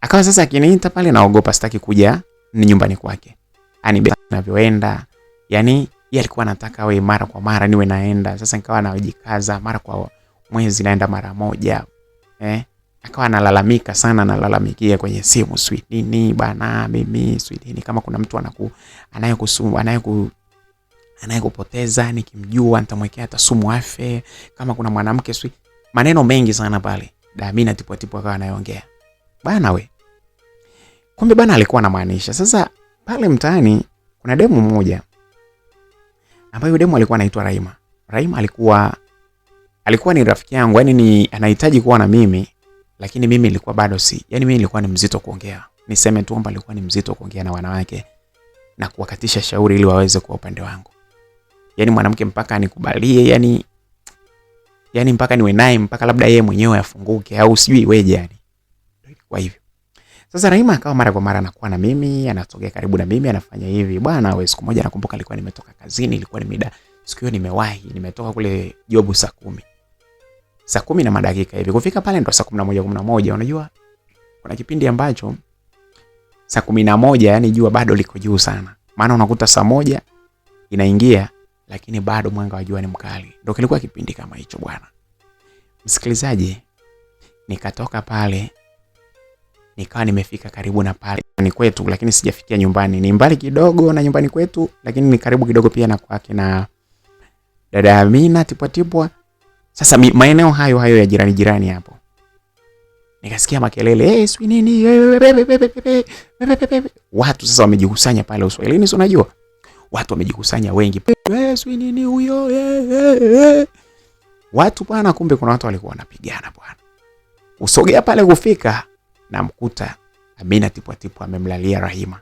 Akawa sasa akiniita pale naogopa, sitaki kuja ni nyumbani kwake. Ani ninavyoenda, yani yeye alikuwa anataka we mara kwa mara niwe naenda. Sasa nikawa najikaza mara kwa mwezi naenda mara moja. Akawa analalamika sana, analalamikia kwenye simu, sweet nini bana mimi sweet nini, kama kuna mtu anayekupoteza nikimjua nitamwekea hata sumu afe, kama kuna mwanamke sweet, maneno mengi sana pale. Damina Tipwa akawa anaongea. Bana we. Kumbe bana alikuwa anamaanisha. Sasa pale mtaani kuna demu mmoja ambaye demu alikuwa anaitwa Raima. Raima alikuwa ni rafiki yangu, yani ni anahitaji kuwa na mimi, lakini mimi nilikuwa bado yani mimi nilikuwa ni mzito kuongea. Niseme tu kwamba alikuwa ni mzito kuongea na wanawake na kuwakatisha shauri ili waweze kuwa upande wangu. Yani mwanamke mpaka anikubalie, yani mpaka niwe naye, mpaka labda yeye mwenyewe afunguke au sijui iweje yani. Kwa hivyo Sasa Rahima akawa mara kwa mara anakuwa na mimi, anatokea karibu na mimi, anafanya hivi. Bwana wewe, siku moja nakumbuka alikuwa nimetoka kazini, ilikuwa ni mida. Siku hiyo nimewahi, nimetoka kule jobu saa 10. Saa 10 na madakika hivi. Kufika pale ndo saa 11. Unajua kuna kipindi ambacho saa 11 yani jua bado liko juu sana. Maana unakuta saa 1 inaingia lakini bado mwanga wa jua ni mkali. Ndio kilikuwa kipindi kama hicho bwana. Msikilizaji, nikatoka pale nikawa nimefika karibu na pale ni kwetu, lakini sijafikia nyumbani. Ni mbali kidogo na nyumbani kwetu, lakini ni karibu kidogo pia na kwake na dada Amina tipwa. Sasa maeneo hayo ya jirani hapo. Nikasikia makelele, swi nini? Watu sasa wamejikusanya pale Uswahilini, si unajua? Watu wamejikusanya wengi. Swi nini huyo? Watu bwana, kumbe kuna watu walikuwa wanapigana bwana. Usogea pale kufika na mkuta Amina tipwa amemlalia Rahima.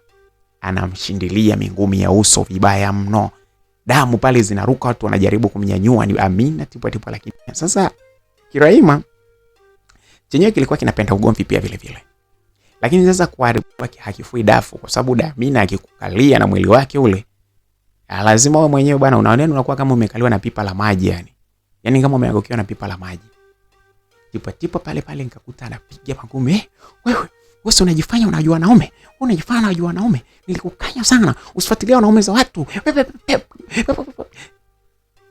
Anamshindilia mingumi ya uso vibaya mno. Damu pale zinaruka, watu wanajaribu kumnyanyua ni Amina tipwa, lakini sasa Kirahima chenyewe kilikuwa kinapenda ugomvi pia vile vile. Lakini sasa kwa hakifui dafu, kwa sababu Amina akikukalia na mwili wake ule, lazima wewe mwenyewe bwana unakuwa kama umekaliwa na pipa la maji yani. Yaani kama umeangukiwa na pipa la maji. Tipwa pale nikakuta anapiga magumi. Wewe unajifanya unajua wanaume. Unajifanya unajua wanaume. Nilikukanya sana. Usifuatilie wanaume za watu.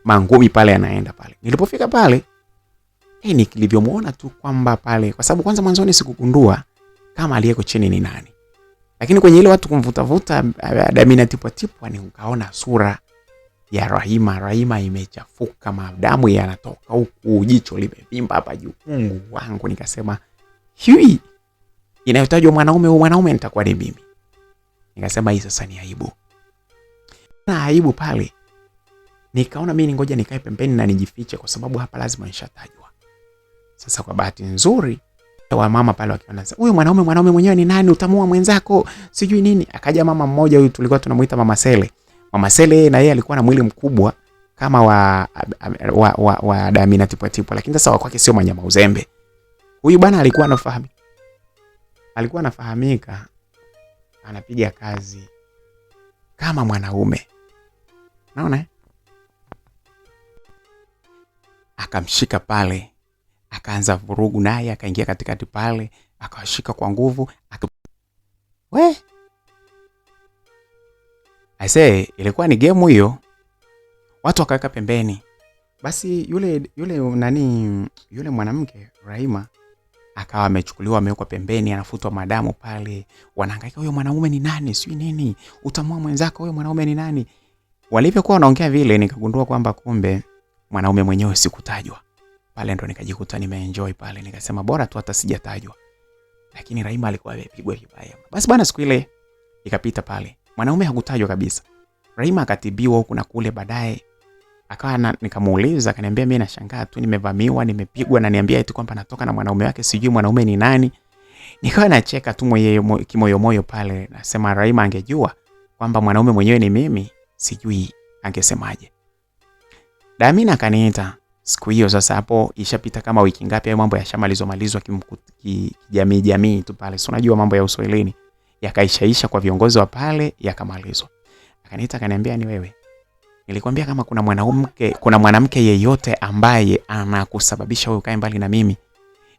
Mangumi pale yanaenda pale. Nilipofika pale, nilivyomuona tu kwamba pale, kwa sababu kwanza mwanzoni sikugundua kama aliyeko chini ni nani. Lakini kwenye ile watu kumvuta Amina tipwa ni ukaona sura ya Rahima imechafuka, madamu yanatoka huku, jicho limevimba hapa juu. Mungu wangu, nikasema hui, inayotajwa mwanaume nitakuwa ni mimi. Nikasema hii sasa ni aibu. Na aibu pale nikaona mimi ngoja nikae pembeni na nijifiche, kwa sababu hapa lazima nishatajwa. Sasa kwa bahati nzuri wa mama pale wakiona huyu mwanaume mwenyewe ni nani, utamua mwenzako sijui nini. Akaja mama mmoja, huyu tulikuwa tunamuita Mama Sele. Mama Sele na yeye alikuwa na mwili mkubwa kama wa Amina tipwa, lakini sasa wa kwake sio manyama uzembe. Huyu bwana alikuwa anafahamika anapiga kazi kama mwanaume. Naona akamshika pale, akaanza vurugu naye, akaingia katikati pale, akawashika kwa nguvu, ilikuwa ni game hiyo. Watu wakaweka pembeni. Basi yule mwanamke Rahima akawa amechukuliwa, amewekwa pembeni, anafutwa madamu pale. Wanahangaika, huyo mwanaume ni nani? Sio nini? Utamua mwenzako, huyo mwanaume ni nani? Walivyokuwa wanaongea vile, nikagundua kwamba kumbe mwanaume mwenyewe sikutajwa. Pale ndo nikajikuta nimeenjoy pale, nikasema bora tu hata sijatajwa. Lakini Rahima alikuwa amepigwa vibaya. Basi bwana, siku ile ikapita pale. Mwanaume hakutajwa kabisa. Rahima akatibiwa huku na kule, baadaye akawa nikamuuliza, akaniambia mimi nashangaa tu, nimevamiwa, nimepigwa na niambia eti kwamba natoka na mwanaume wake, sijui mwanaume ni nani. Nikawa nacheka tu kimoyo pale, nasema Rahima angejua kwamba mwanaume mwenyewe ni mimi, sijui angesemaje. Amina akaniita siku hiyo. Sasa hapo ishapita kama wiki ngapi, hayo mambo yashamalizwa kijamii tu pale. Si unajua mambo ya Uswahilini yakaishaisha kwa viongozi wa pale, yakamalizwa. Akaniita akaniambia, ni wewe, nilikwambia kama kuna mwanamke yeyote ambaye anakusababisha wewe ukae mbali na mimi,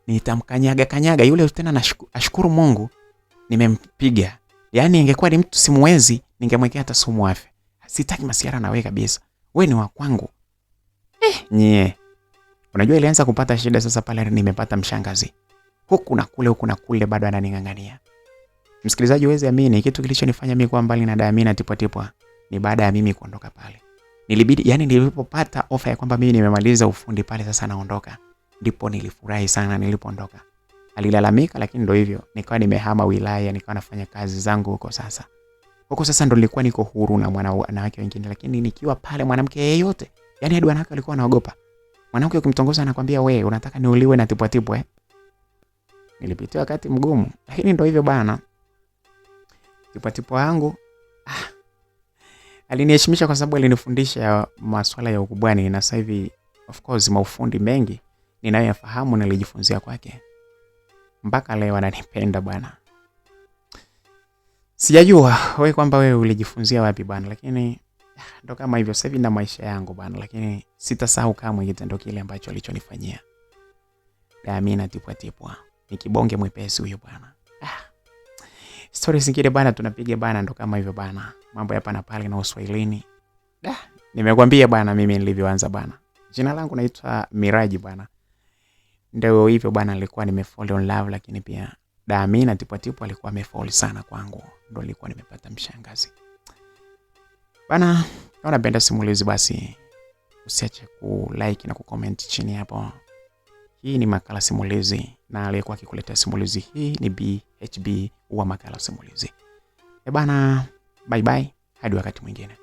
nitamkanyaga yule. Tena ashukuru Mungu nimempiga. Yaani ingekuwa ni mtu simuwezi, ningemwekea hata sumu afe. Sitaki masiara na wewe kabisa. Wewe ni wa kwangu. Unajua ilianza kupata shida sasa pale, nimepata mshangazi. Huku na kule bado ananingangania. Msikilizaji, uweze amini, kitu kilichonifanya mimi kuwa mbali na Amina tipwa ni baada ya mimi kuondoka pale. Nilipopata ofa ya kwamba mimi nimemaliza ufundi pale, sasa naondoka, ndipo nilifurahi sana nilipoondoka. Alilalamika, lakini ndio hivyo, nikawa nimehama wilaya, nikawa nafanya kazi zangu huko sasa. Huko sasa ndo nilikuwa niko huru na wanawake wengine, lakini nikiwa pale mwanamke yeyote, yani hadi wanawake walikuwa wanaogopa. Mwanamke ukimtongoza anakuambia wewe unataka niuliwe na tipwa. Nilipitia wakati mgumu, lakini ndio hivyo bana. Tipwa yangu aliniheshimisha kwa sababu alinifundisha masuala ya ukubwani, na sasa hivi of course maufundi mengi ninayoyafahamu nilijifunzia kwake. Mpaka leo ananipenda bwana. Sijajua wewe kwamba wewe ulijifunzia wapi bana, lakini ndo kama hivyo. Sasa hivi na maisha yangu bana, lakini sitasahau kamwe kitendo kile ambacho alichonifanyia. Amina tipwa. Ni kibonge mwepesi huyo bana. Stories zingine bana tunapiga bana, ndo kama hivyo bana. Mambo hapa na pale na Uswahilini. Nimekwambia bana mimi nilivyoanza bana. Jina langu naitwa Miraji bana. Ndio hivyo bana, nilikuwa nimefall in love, lakini pia Amina tipwa alikuwa amefall sana kwangu. Ndio nilikuwa nimepata mshangazi. Bana, kama unapenda simulizi basi usiache ku-like na ku-comment chini hapo. Hii ni Makala Simulizi na aliyekuwa akikuletea simulizi hii ni BHB wa Makala Simulizi. Bana, bye bye hadi wakati mwingine.